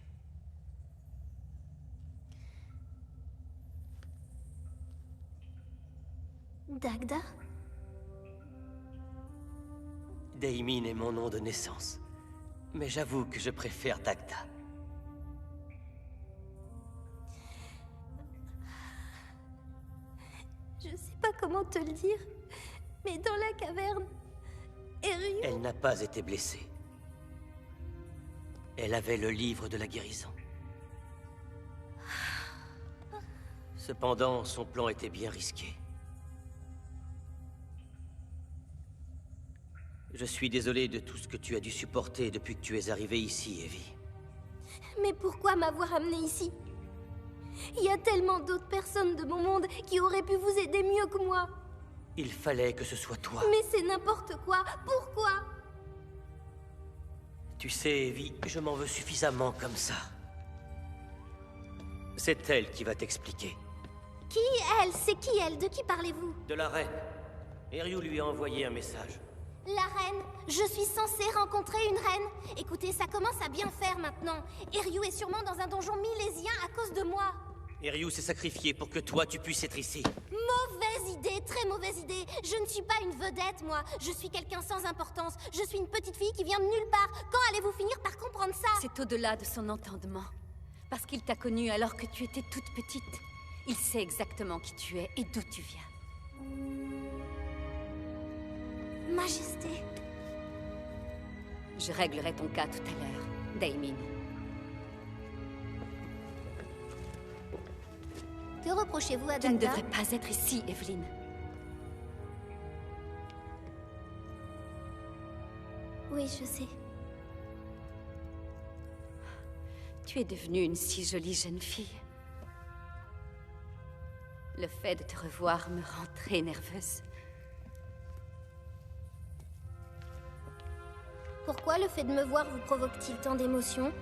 Dagda? Daimin est mon nom de naissance. Mais j'avoue que je préfère Dagda. Je sais pas comment te le dire, mais dans la caverne, Eryu... Elle n'a pas été blessée. Elle avait le livre de la guérison. Cependant, son plan était bien risqué. Je suis désolé de tout ce que tu as dû supporter depuis que tu es arrivé ici, Evie. Mais pourquoi m'avoir amené ici? Il y a tellement d'autres personnes de mon monde qui auraient pu vous aider mieux que moi. Il fallait que ce soit toi. Mais c'est n'importe quoi. Pourquoi? Tu sais, Evie, je m'en veux suffisamment comme ça. C'est elle qui va t'expliquer. Qui elle? C'est qui elle? De qui parlez-vous? De la reine. Eryu lui a envoyé un message. La reine? Je suis censée rencontrer une reine? Écoutez, ça commence à bien faire maintenant. Eryu est sûrement dans un donjon milésien à cause de moi. Eryu s'est sacrifié pour que toi tu puisses être ici. Mauvaise idée, très mauvaise idée. Je ne suis pas une vedette, moi. Je suis quelqu'un sans importance. Je suis une petite fille qui vient de nulle part. Quand allez-vous finir par comprendre ça? C'est au-delà de son entendement. Parce qu'il t'a connue alors que tu étais toute petite. Il sait exactement qui tu es et d'où tu viens. Majesté. Je réglerai ton cas tout à l'heure, Daimin. Que reprochez-vous à Tu ne Dagda? devrais pas être ici, Evelyn. Oui, je sais. Tu es devenue une si jolie jeune fille. Le fait de te revoir me rend très nerveuse. Pourquoi le fait de me voir vous provoque-t-il tant d'émotions?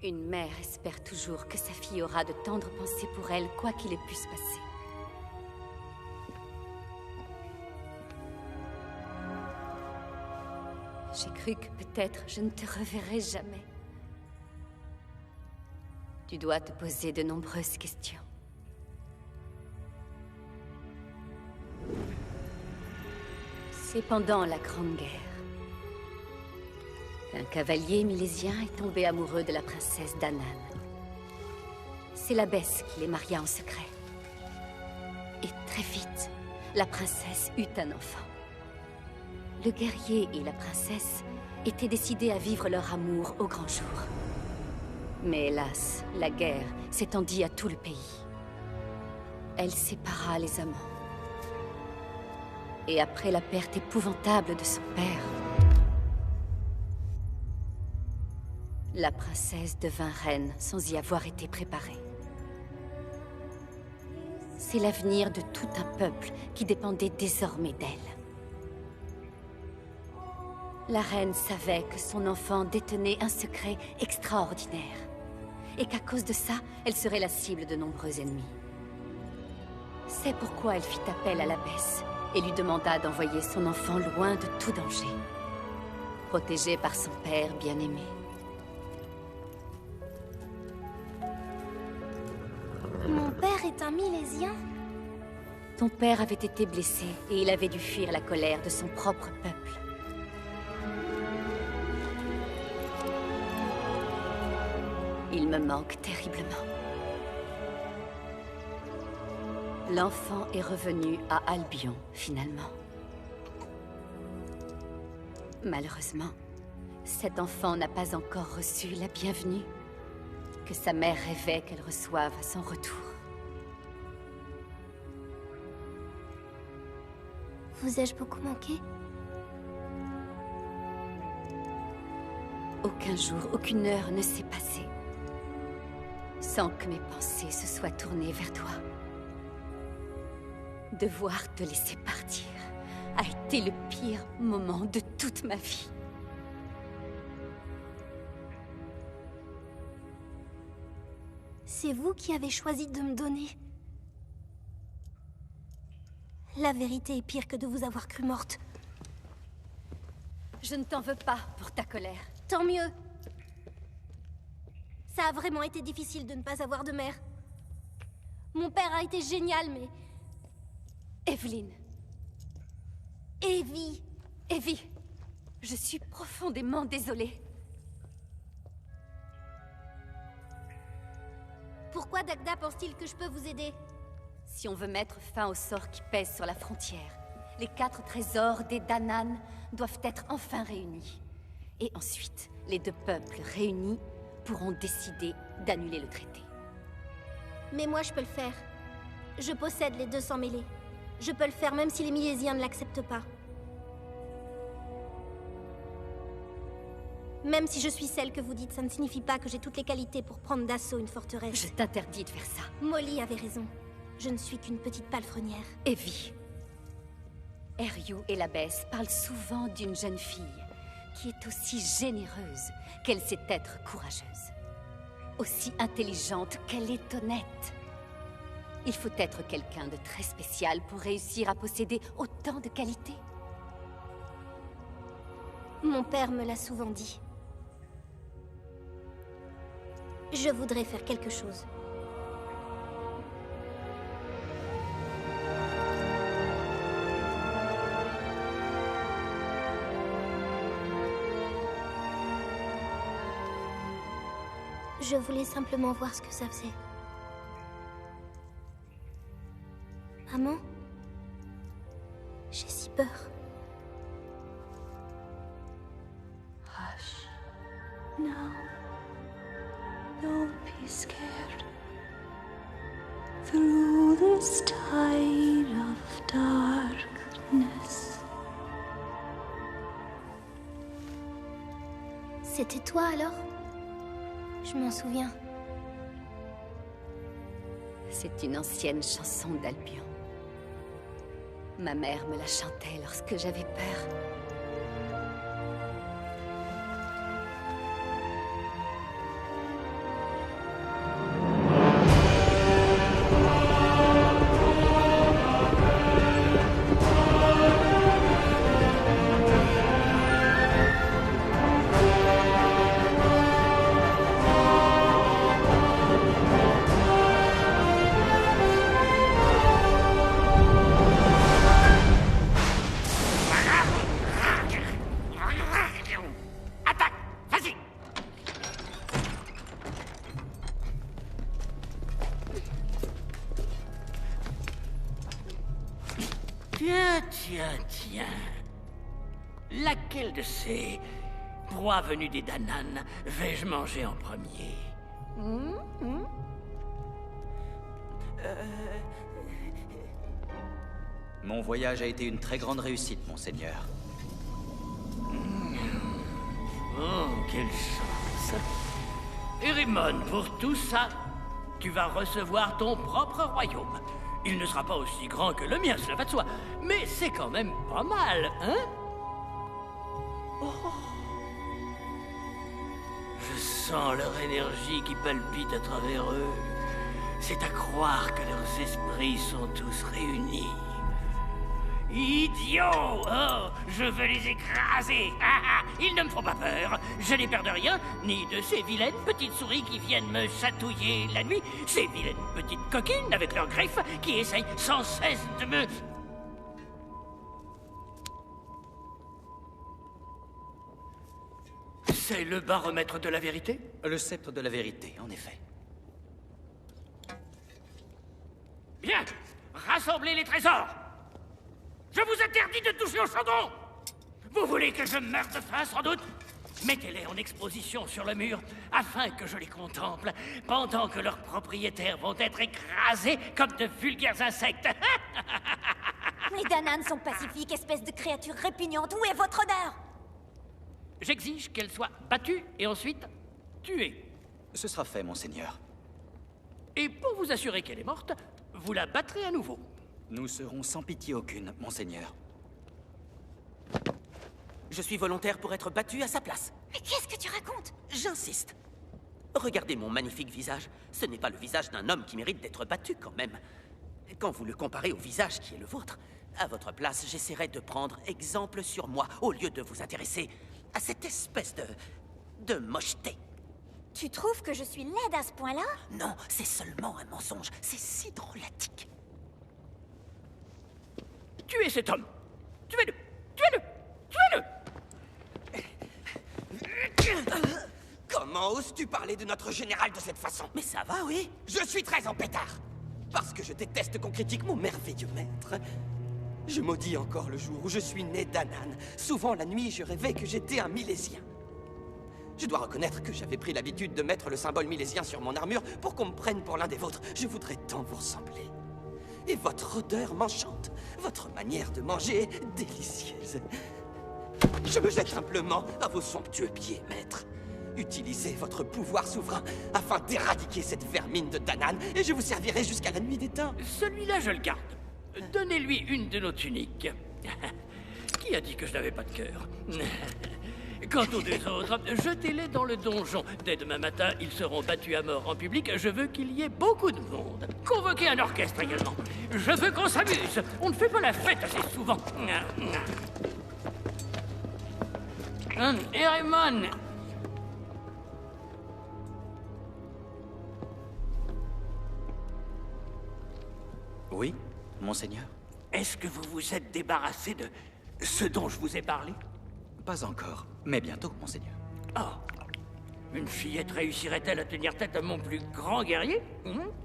Une mère espère toujours que sa fille aura de tendres pensées pour elle, quoi qu'il ait pu se passer. J'ai cru que peut-être je ne te reverrai jamais. Tu dois te poser de nombreuses questions. C'est pendant la Grande Guerre. Un cavalier milésien est tombé amoureux de la princesse Danan. C'est l'abbesse qui les maria en secret. Et très vite, la princesse eut un enfant. Le guerrier et la princesse étaient décidés à vivre leur amour au grand jour. Mais hélas, la guerre s'étendit à tout le pays. Elle sépara les amants. Et après la perte épouvantable de son père, la princesse devint reine sans y avoir été préparée. C'est l'avenir de tout un peuple qui dépendait désormais d'elle. La reine savait que son enfant détenait un secret extraordinaire, et qu'à cause de ça, elle serait la cible de nombreux ennemis. C'est pourquoi elle fit appel à l'abbesse et lui demanda d'envoyer son enfant loin de tout danger, protégé par son père bien-aimé. Mon père est un milésien? Ton père avait été blessé et il avait dû fuir la colère de son propre peuple. Il me manque terriblement. L'enfant est revenu à Albion, finalement. Malheureusement, cet enfant n'a pas encore reçu la bienvenue que sa mère rêvait qu'elle reçoive à son retour. Vous ai-je beaucoup manqué? Aucun jour, aucune heure ne s'est passée sans que mes pensées se soient tournées vers toi. Devoir te laisser partir a été le pire moment de toute ma vie. C'est vous qui avez choisi de me donner. La vérité est pire que de vous avoir cru morte. Je ne t'en veux pas pour ta colère. Tant mieux. Ça a vraiment été difficile de ne pas avoir de mère. Mon père a été génial, mais... Evelyn. Evie. Evie, je suis profondément désolée. Pourquoi Dagda pense-t-il que je peux vous aider? Si on veut mettre fin au sort qui pèse sur la frontière, les 4 trésors des Danann doivent être enfin réunis. Et ensuite, les 2 peuples réunis pourront décider d'annuler le traité. Mais moi, je peux le faire. Je possède les 200 mêlées. Je peux le faire même si les Milésiens ne l'acceptent pas. Même si je suis celle que vous dites, ça ne signifie pas que j'ai toutes les qualités pour prendre d'assaut une forteresse. Je t'interdis de faire ça. Molly avait raison. Je ne suis qu'une petite palefrenière. Evie. Eryu et l'abbesse parlent souvent d'une jeune fille qui est aussi généreuse qu'elle sait être courageuse. Aussi intelligente qu'elle est honnête. Il faut être quelqu'un de très spécial pour réussir à posséder autant de qualités. Mon père me l'a souvent dit. Je voudrais faire quelque chose. Je voulais simplement voir ce que ça faisait. Maman, j'ai si peur. Hush. No. Don't be scared. Through this tide of darkness. C'était toi alors? Je m'en souviens. C'est une ancienne chanson d'Albion. Ma mère me la chantait lorsque j'avais peur. Tiens. Laquelle de ces proies venues des Danann vais-je manger en premier? Mon voyage a été une très grande réussite, monseigneur. Oh, quelle chance! Erimon, pour tout ça, tu vas recevoir ton propre royaume. Il ne sera pas aussi grand que le mien, cela va de soi. Mais c'est quand même pas mal, hein? Oh. Je sens leur énergie qui palpite à travers eux. C'est à croire que leurs esprits sont tous réunis. Idiots! Oh, je veux les écraser! Ils ne me font pas peur. Je n'ai peur de rien, ni de ces vilaines petites souris qui viennent me chatouiller la nuit. Ces vilaines petites coquines avec leurs griffes qui essayent sans cesse de me... C'est le baromètre de la vérité? Le sceptre de la vérité, en effet. Bien! Rassemblez les trésors! Je vous interdis de toucher au chandon! Vous voulez que je meure de faim, sans doute? Mettez-les en exposition sur le mur, afin que je les contemple, pendant que leurs propriétaires vont être écrasés comme de vulgaires insectes. Les Danann sont pacifiques, espèce de créatures répugnantes. Où est votre honneur? J'exige qu'elle soit battue et ensuite tuée. Ce sera fait, monseigneur. Et pour vous assurer qu'elle est morte, vous la battrez à nouveau. Nous serons sans pitié aucune, monseigneur. Je suis volontaire pour être battu à sa place. Mais qu'est-ce que tu racontes? J'insiste. Regardez mon magnifique visage. Ce n'est pas le visage d'un homme qui mérite d'être battu, quand même. Quand vous le comparez au visage qui est le vôtre, à votre place, j'essaierai de prendre exemple sur moi, au lieu de vous intéresser à cette espèce de mocheté. Tu trouves que je suis laide à ce point-là? Non, c'est seulement un mensonge. C'est si drôlatique. Tuez cet homme! Tuez-le! Tuez-le! Tuez-le! Comment oses-tu parler de notre général de cette façon? Mais ça va, oui? Je suis très en pétard! Parce que je déteste qu'on critique mon merveilleux maître. Je maudis encore le jour où je suis né d'Anan. Souvent la nuit, je rêvais que j'étais un Milésien. Je dois reconnaître que j'avais pris l'habitude de mettre le symbole milésien sur mon armure pour qu'on me prenne pour l'un des vôtres. Je voudrais tant vous ressembler. Et votre odeur m'enchante. Votre manière de manger est délicieuse. Je me jette simplement à vos somptueux pieds, maître. Utilisez votre pouvoir souverain afin d'éradiquer cette vermine de Danan et je vous servirai jusqu'à la nuit des temps. Celui-là, je le garde. Donnez-lui une de nos tuniques. Qui a dit que je n'avais pas de cœur? Quant aux deux autres, jetez-les dans le donjon. Dès demain matin, ils seront battus à mort en public. Je veux qu'il y ait beaucoup de monde. Convoquez un orchestre également. Je veux qu'on s'amuse. On ne fait pas la fête assez souvent. Erémon! Oui, monseigneur? Est-ce que vous vous êtes débarrassé de ce dont je vous ai parlé? Pas encore, mais bientôt, monseigneur. Oh! Une fillette réussirait-elle à tenir tête à mon plus grand guerrier?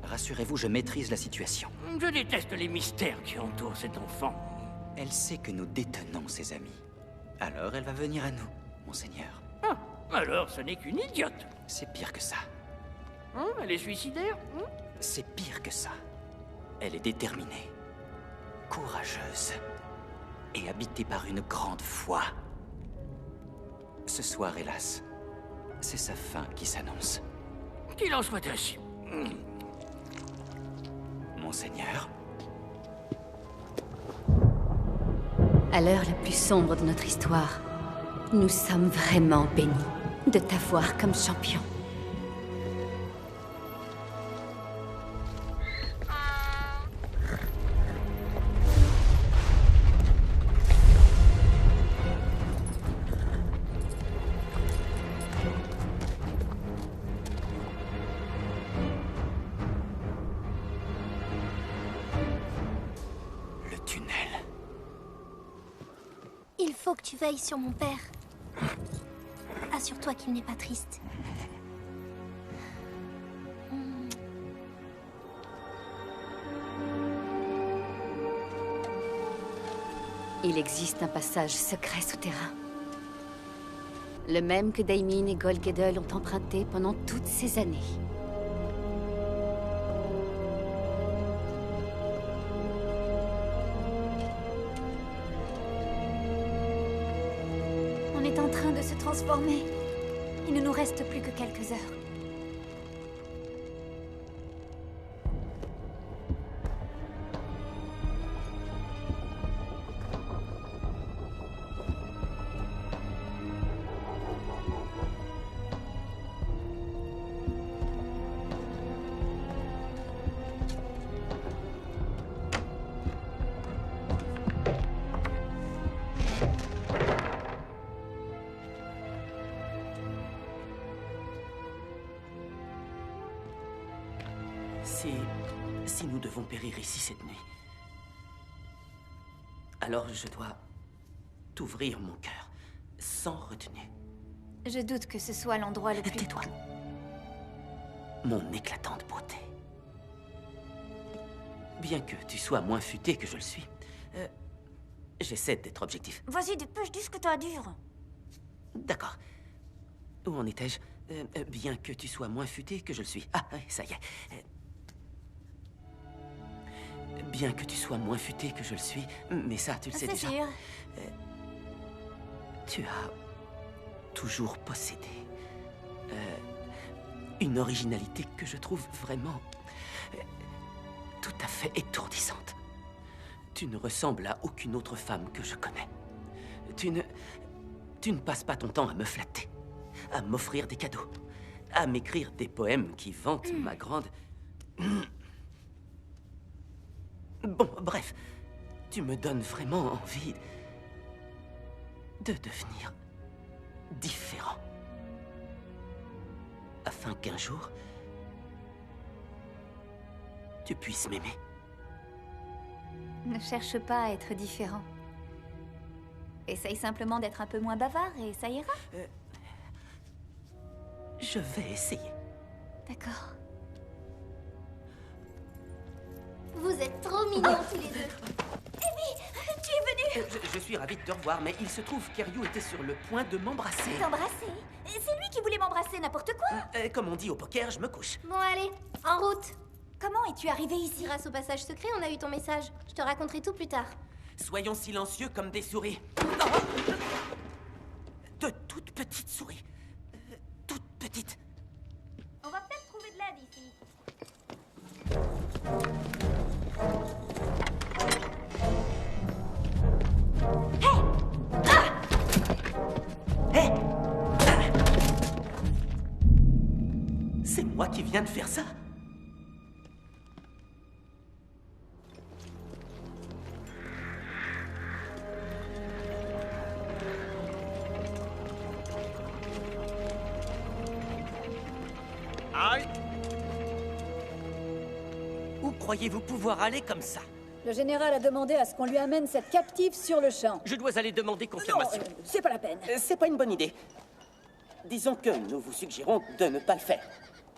Rassurez-vous, je maîtrise la situation. Je déteste les mystères qui entourent cet enfant. Elle sait que nous détenons ses amis. Alors elle va venir à nous, monseigneur. Ah, alors ce n'est qu'une idiote. C'est pire que ça. Elle est suicidaire? C'est pire que ça. Elle est déterminée, courageuse et habitée par une grande foi. Ce soir, hélas, c'est sa fin qui s'annonce. Qu'il en soit ainsi. Monseigneur. À l'heure la plus sombre de notre histoire, nous sommes vraiment bénis de t'avoir comme champion. Il faut que tu veilles sur mon père. Assure-toi qu'il n'est pas triste. Il existe un passage secret souterrain. Le même que Daimin et Golgedel ont emprunté pendant toutes ces années. On est en train de se transformer. Il ne nous reste plus que quelques heures. Si nous devons périr ici cette nuit, alors je dois t'ouvrir mon cœur, sans retenue. Je doute que ce soit l'endroit le plus... Tais-toi. Mon éclatante beauté. Bien que tu sois moins futé que je le suis, j'essaie d'être objectif. Vas-y, dépêche-dis ce que t'as à dire. D'accord. Où en étais-je? Bien que tu sois moins futé que je le suis. Ah, ça y est. Bien que tu sois moins futé que je le suis, mais ça, tu le sais déjà. C'est sûr. Tu as toujours possédé une originalité que je trouve vraiment tout à fait étourdissante. Tu ne ressembles à aucune autre femme que je connais. Tu ne passes pas ton temps à me flatter, à m'offrir des cadeaux, à m'écrire des poèmes qui vantent ma grande... Bon, bref, tu me donnes vraiment envie de devenir différent. Afin qu'un jour, tu puisses m'aimer. Ne cherche pas à être différent. Essaye simplement d'être un peu moins bavard et ça ira. Je vais essayer. D'accord. Vous êtes trop mignons tous les deux. Amy, tu es venu. Je suis ravi de te revoir, mais il se trouve qu'Eryu était sur le point de m'embrasser. T'embrasser? C'est lui qui voulait m'embrasser, n'importe quoi. Comme on dit au poker, je me couche. Bon, allez, en route. Comment es-tu arrivé ici? Grâce au passage secret, on a eu ton message. Je te raconterai tout plus tard. Soyons silencieux comme des souris. Oh, de toutes petites souris. Toutes petites. On va peut-être trouver de l'aide ici. Hé! C'est moi qui viens de faire ça? Où croyez-vous pouvoir aller comme ça? Le général a demandé à ce qu'on lui amène cette captive sur le champ. Je dois aller demander confirmation. Non, c'est pas la peine. C'est pas une bonne idée. Disons que nous vous suggérons de ne pas le faire.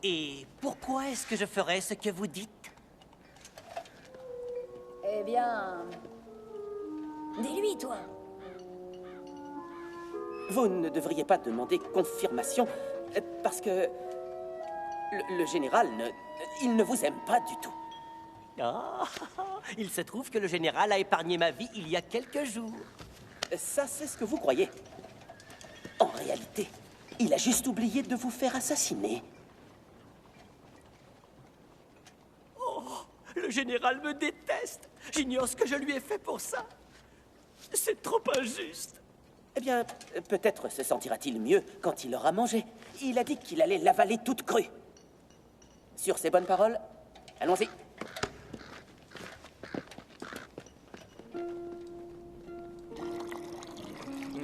Et pourquoi est-ce que je ferais ce que vous dites? Eh bien... dis-lui, toi. Vous ne devriez pas demander confirmation, parce que... Le général il ne vous aime pas du tout. Ah, il se trouve que le général a épargné ma vie il y a quelques jours. Ça, c'est ce que vous croyez. En réalité, il a juste oublié de vous faire assassiner. Oh, le général me déteste. J'ignore ce que je lui ai fait pour ça. C'est trop injuste. Eh bien, peut-être se sentira-t-il mieux quand il aura mangé. Il a dit qu'il allait l'avaler toute crue. Sur ces bonnes paroles, allons-y.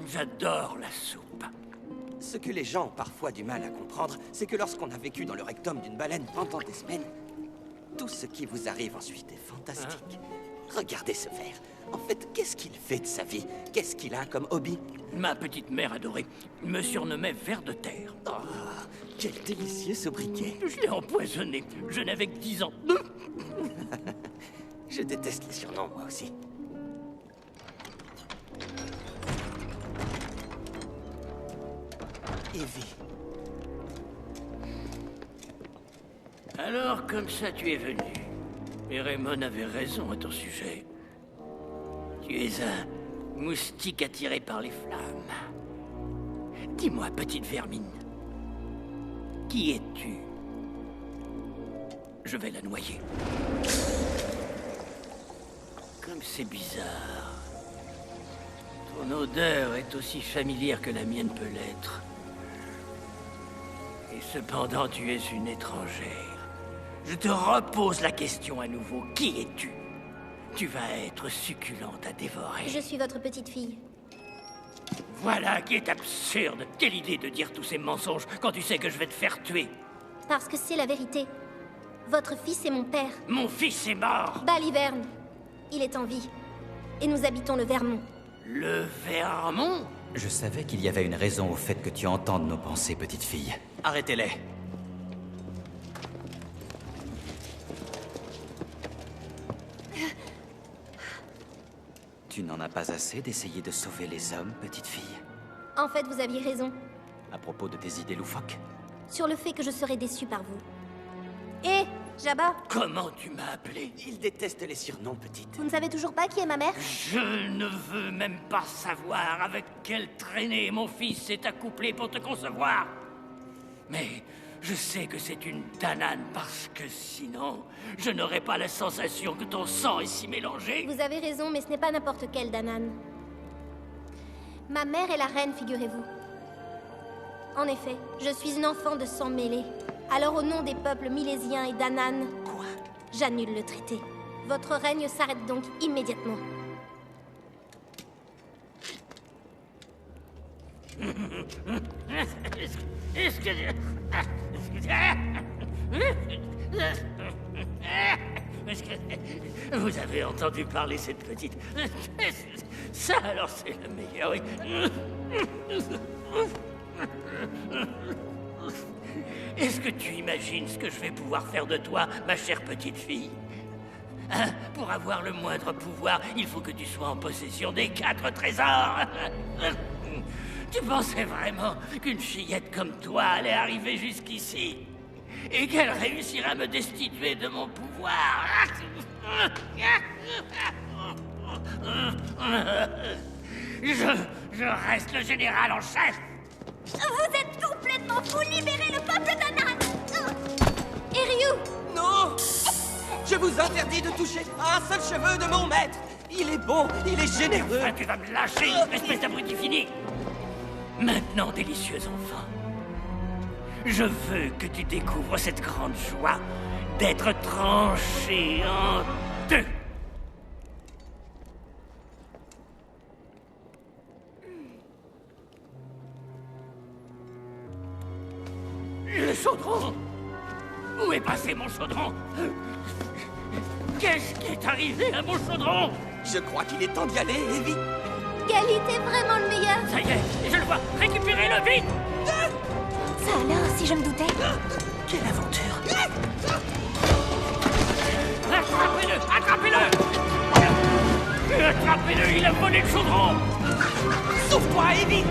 J'adore la soupe. Ce que les gens ont parfois du mal à comprendre, c'est que lorsqu'on a vécu dans le rectum d'une baleine pendant des semaines, tout ce qui vous arrive ensuite est fantastique. Regardez ce ver. En fait, qu'est-ce qu'il fait de sa vie? Qu'est-ce qu'il a comme hobby? Ma petite mère adorée me surnommait ver de terre. Oh, quel délicieux sobriquet. Je l'ai empoisonné. Je n'avais que 10 ans. Je déteste les surnoms, moi aussi. Evie. Alors, comme ça, tu es venu. Et Raymond avait raison à ton sujet. Tu es un moustique attiré par les flammes. Dis-moi, petite vermine, qui es-tu? Je vais la noyer. Comme c'est bizarre. Ton odeur est aussi familière que la mienne peut l'être. Et cependant, tu es une étrangère. Je te repose la question à nouveau. Qui es-tu? Tu vas être succulente à dévorer. Je suis votre petite fille. Voilà qui est absurde. Quelle idée de dire tous ces mensonges quand tu sais que je vais te faire tuer. Parce que c'est la vérité. Votre fils est mon père. Mon fils est mort. Baliverne. Il est en vie. Et nous habitons le Vermont. Le Vermont? Je savais qu'il y avait une raison au fait que tu entendes nos pensées, petite fille. Arrêtez-les. Tu n'en as pas assez d'essayer de sauver les hommes, petite fille? En fait, vous aviez raison. À propos de tes idées loufoques? Sur le fait que je serais déçue par vous. Hé, Jabba! Comment tu m'as appelé? Il déteste les surnoms, petite. Vous ne savez toujours pas qui est ma mère? Je ne veux même pas savoir avec quelle traînée mon fils s'est accouplé pour te concevoir. Mais je sais que c'est une Danan parce que sinon, je n'aurais pas la sensation que ton sang est si mélangé. Vous avez raison, mais ce n'est pas n'importe quelle Danan. Ma mère est la reine, figurez-vous. En effet, je suis une enfant de sang mêlé. Alors au nom des peuples milésiens et d'Anan... Quoi? J'annule le traité. Votre règne s'arrête donc immédiatement. Vous avez entendu parler cette petite... Ça, alors, c'est le meilleur, oui. Est-ce que tu imagines ce que je vais pouvoir faire de toi, ma chère petite fille? Hein? Pour avoir le moindre pouvoir, il faut que tu sois en possession des 4 trésors. Tu pensais vraiment qu'une fillette comme toi allait arriver jusqu'ici et qu'elle réussirait à me destituer de mon pouvoir? Je reste le général en chef. Vous êtes complètement fou! Libérez le peuple d'Anan! Ryu! Non! Je vous interdis de toucher à un seul cheveu de mon maître! Il est bon, il est généreux! Ah, tu vas me lâcher, espèce d'abruti fini! Maintenant, délicieux enfant, je veux que tu découvres cette grande joie d'être tranché en 2. Le chaudron! Où est passé mon chaudron? Qu'est-ce qui est arrivé à mon chaudron? Je crois qu'il est temps d'y aller, Evie! Gali, t'es vraiment le meilleur! Ça y est, je le vois! Récupérez-le vite! Ça alors, si je me doutais? Quelle aventure! Attrapez-le! Attrapez-le! Attrapez-le, il a volé le chaudron! Sauve-toi, Evie!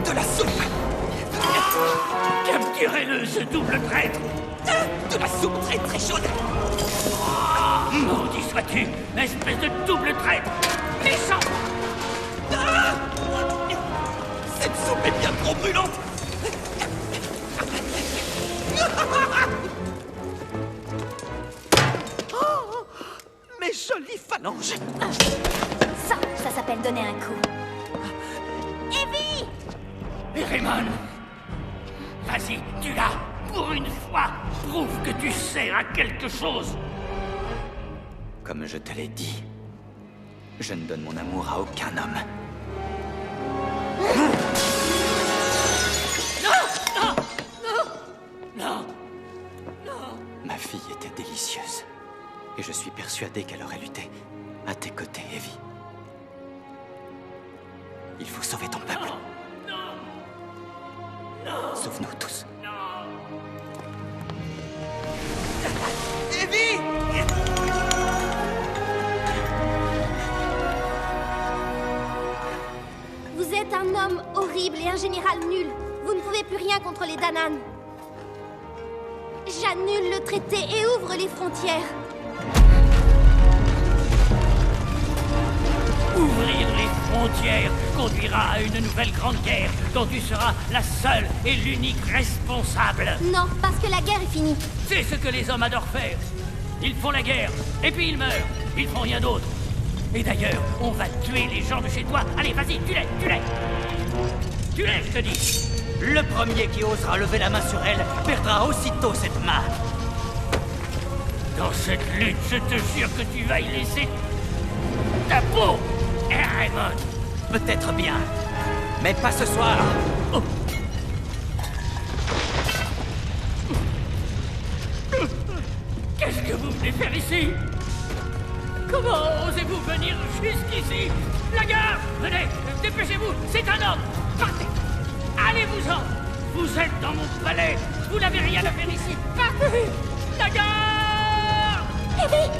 De la soupe! Capturez-le, ce double traître! De la soupe très très chaude! Maudit sois-tu, espèce de double traître! Méchant! Cette soupe est bien trop brûlante! Oh, mes jolies phalanges! Ça s'appelle donner un coup. Evie! Raymond! Vas-y, tu l'as! Pour une fois, prouve que tu sers à quelque chose! Comme je te l'ai dit, je ne donne mon amour à aucun homme. Non! Non! Non! Non! Ma fille était délicieuse. Et je suis persuadé qu'elle aurait lutté à tes côtés, Evie. Il faut sauver ton peuple. Sauve-nous tous. Evie! Vous êtes un homme horrible et un général nul. Vous ne pouvez plus rien contre les Danan. J'annule le traité et ouvre les frontières. Ouvrir les frontières conduira à une nouvelle grande guerre dont tu seras la seule et l'unique responsable. Non, parce que la guerre est finie. C'est ce que les hommes adorent faire. Ils font la guerre, et puis ils meurent. Ils font rien d'autre. Et d'ailleurs, on va tuer les gens de chez toi. Allez, vas-y, tue-les, tue-les. Tue-les, je te dis. Le premier qui osera lever la main sur elle perdra aussitôt cette main. Dans cette lutte, je te jure que tu vas y laisser ta peau. Raymond. Peut-être bien, mais pas ce soir. Oh. Qu'est-ce que vous venez faire ici? Comment osez-vous venir jusqu'ici? La gare! Venez, dépêchez-vous, c'est un homme! Partez! Allez-vous-en! Vous êtes dans mon palais! Vous n'avez rien à faire ici! Partez! La gare! Evie!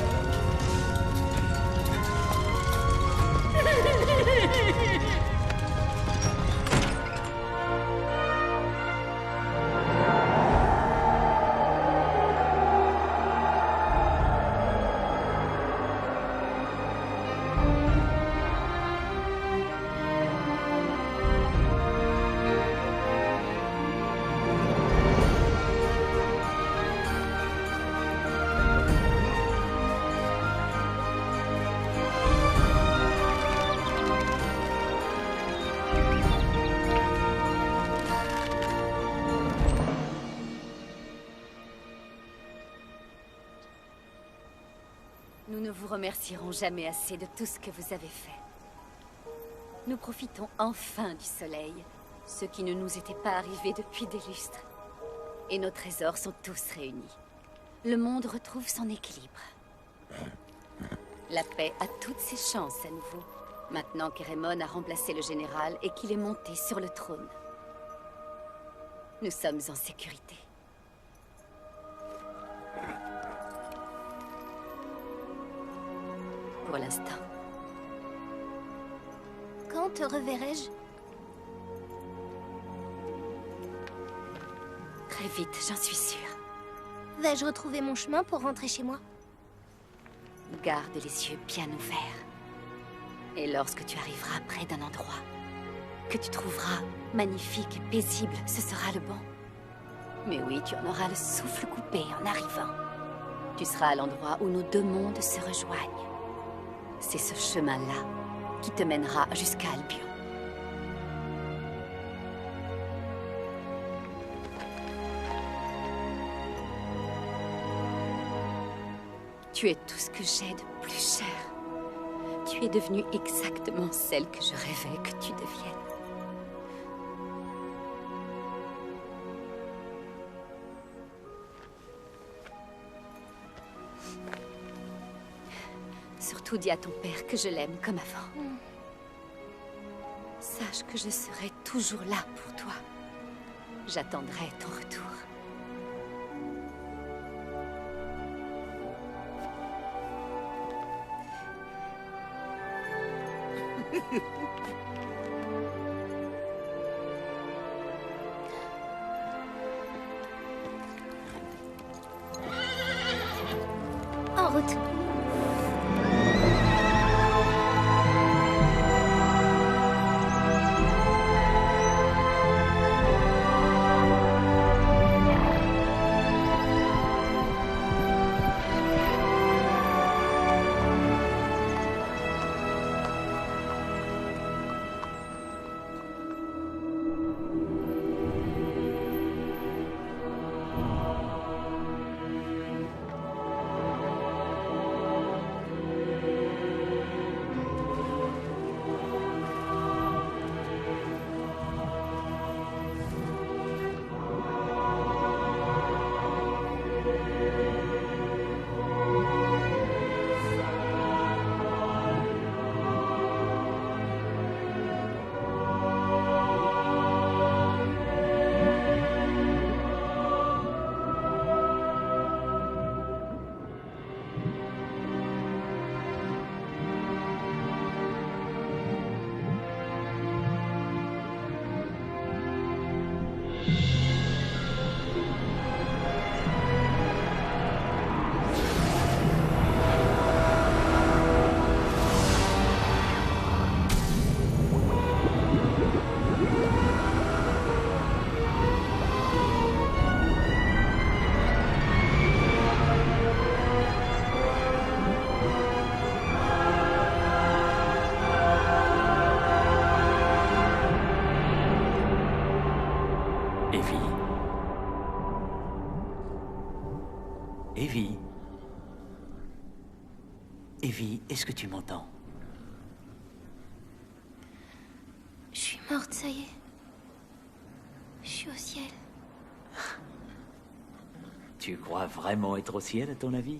remercierons jamais assez de tout ce que vous avez fait. Nous profitons enfin du soleil, ce qui ne nous était pas arrivé depuis des lustres. Et nos trésors sont tous réunis. Le monde retrouve son équilibre. La paix a toutes ses chances à nouveau, maintenant qu'Eremon a remplacé le général et qu'il est monté sur le trône. Nous sommes en sécurité. Pour l'instant. Quand te reverrai-je? Très vite, j'en suis sûre. Vais-je retrouver mon chemin pour rentrer chez moi? Garde les yeux bien ouverts. Et lorsque tu arriveras près d'un endroit que tu trouveras magnifique et paisible, ce sera le bon. Mais oui, tu en auras le souffle coupé en arrivant. Tu seras à l'endroit où nos deux mondes se rejoignent. C'est ce chemin-là qui te mènera jusqu'à Albion. Tu es tout ce que j'ai de plus cher. Tu es devenue exactement celle que je rêvais que tu deviennes. Surtout dis à ton père que je l'aime comme avant. Sache que je serai toujours là pour toi. J'attendrai ton retour. En route. Evie. Evie, est-ce que tu m'entends? Je suis morte, ça y est. Je suis au ciel. Tu crois vraiment être au ciel, à ton avis?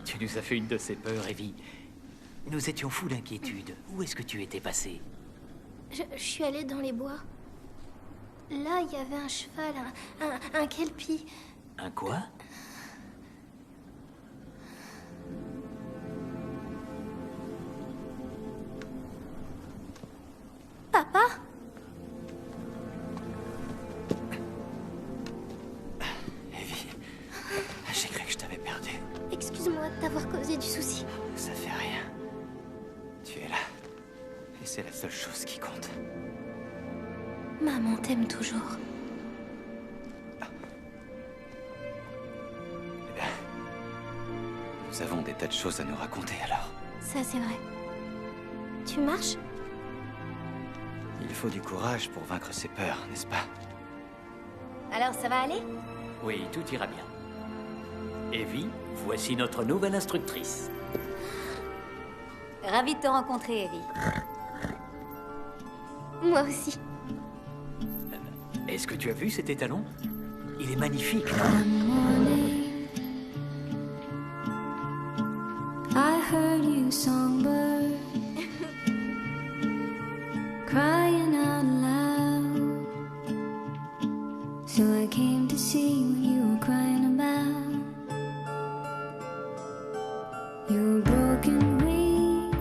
Tu nous as fait une de ces peurs, Evie. Nous étions fous d'inquiétude. Où est-ce que tu étais passé? Je suis allée dans les bois. Là, il y avait un cheval, un kelpie. Un quoi? Papa? Evie, j'ai cru que je t'avais perdu. Excuse-moi de t'avoir causé du souci. Ça fait rien. Tu es là. Et c'est la seule chose qui compte. Maman t'aime toujours. Eh bien, nous avons des tas de choses à nous raconter alors. Ça, c'est vrai. Tu marches? Il faut du courage pour vaincre ses peurs, n'est-ce pas? Alors, ça va aller? Oui, tout ira bien. Evie, voici notre nouvelle instructrice. Ravie de te rencontrer, Evie. Moi aussi. Est-ce que tu as vu cet étalon? Il est magnifique. I heard you, songbird, crying out loud. So I came to see what you were crying about. Your broken wings.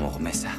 On remet ça.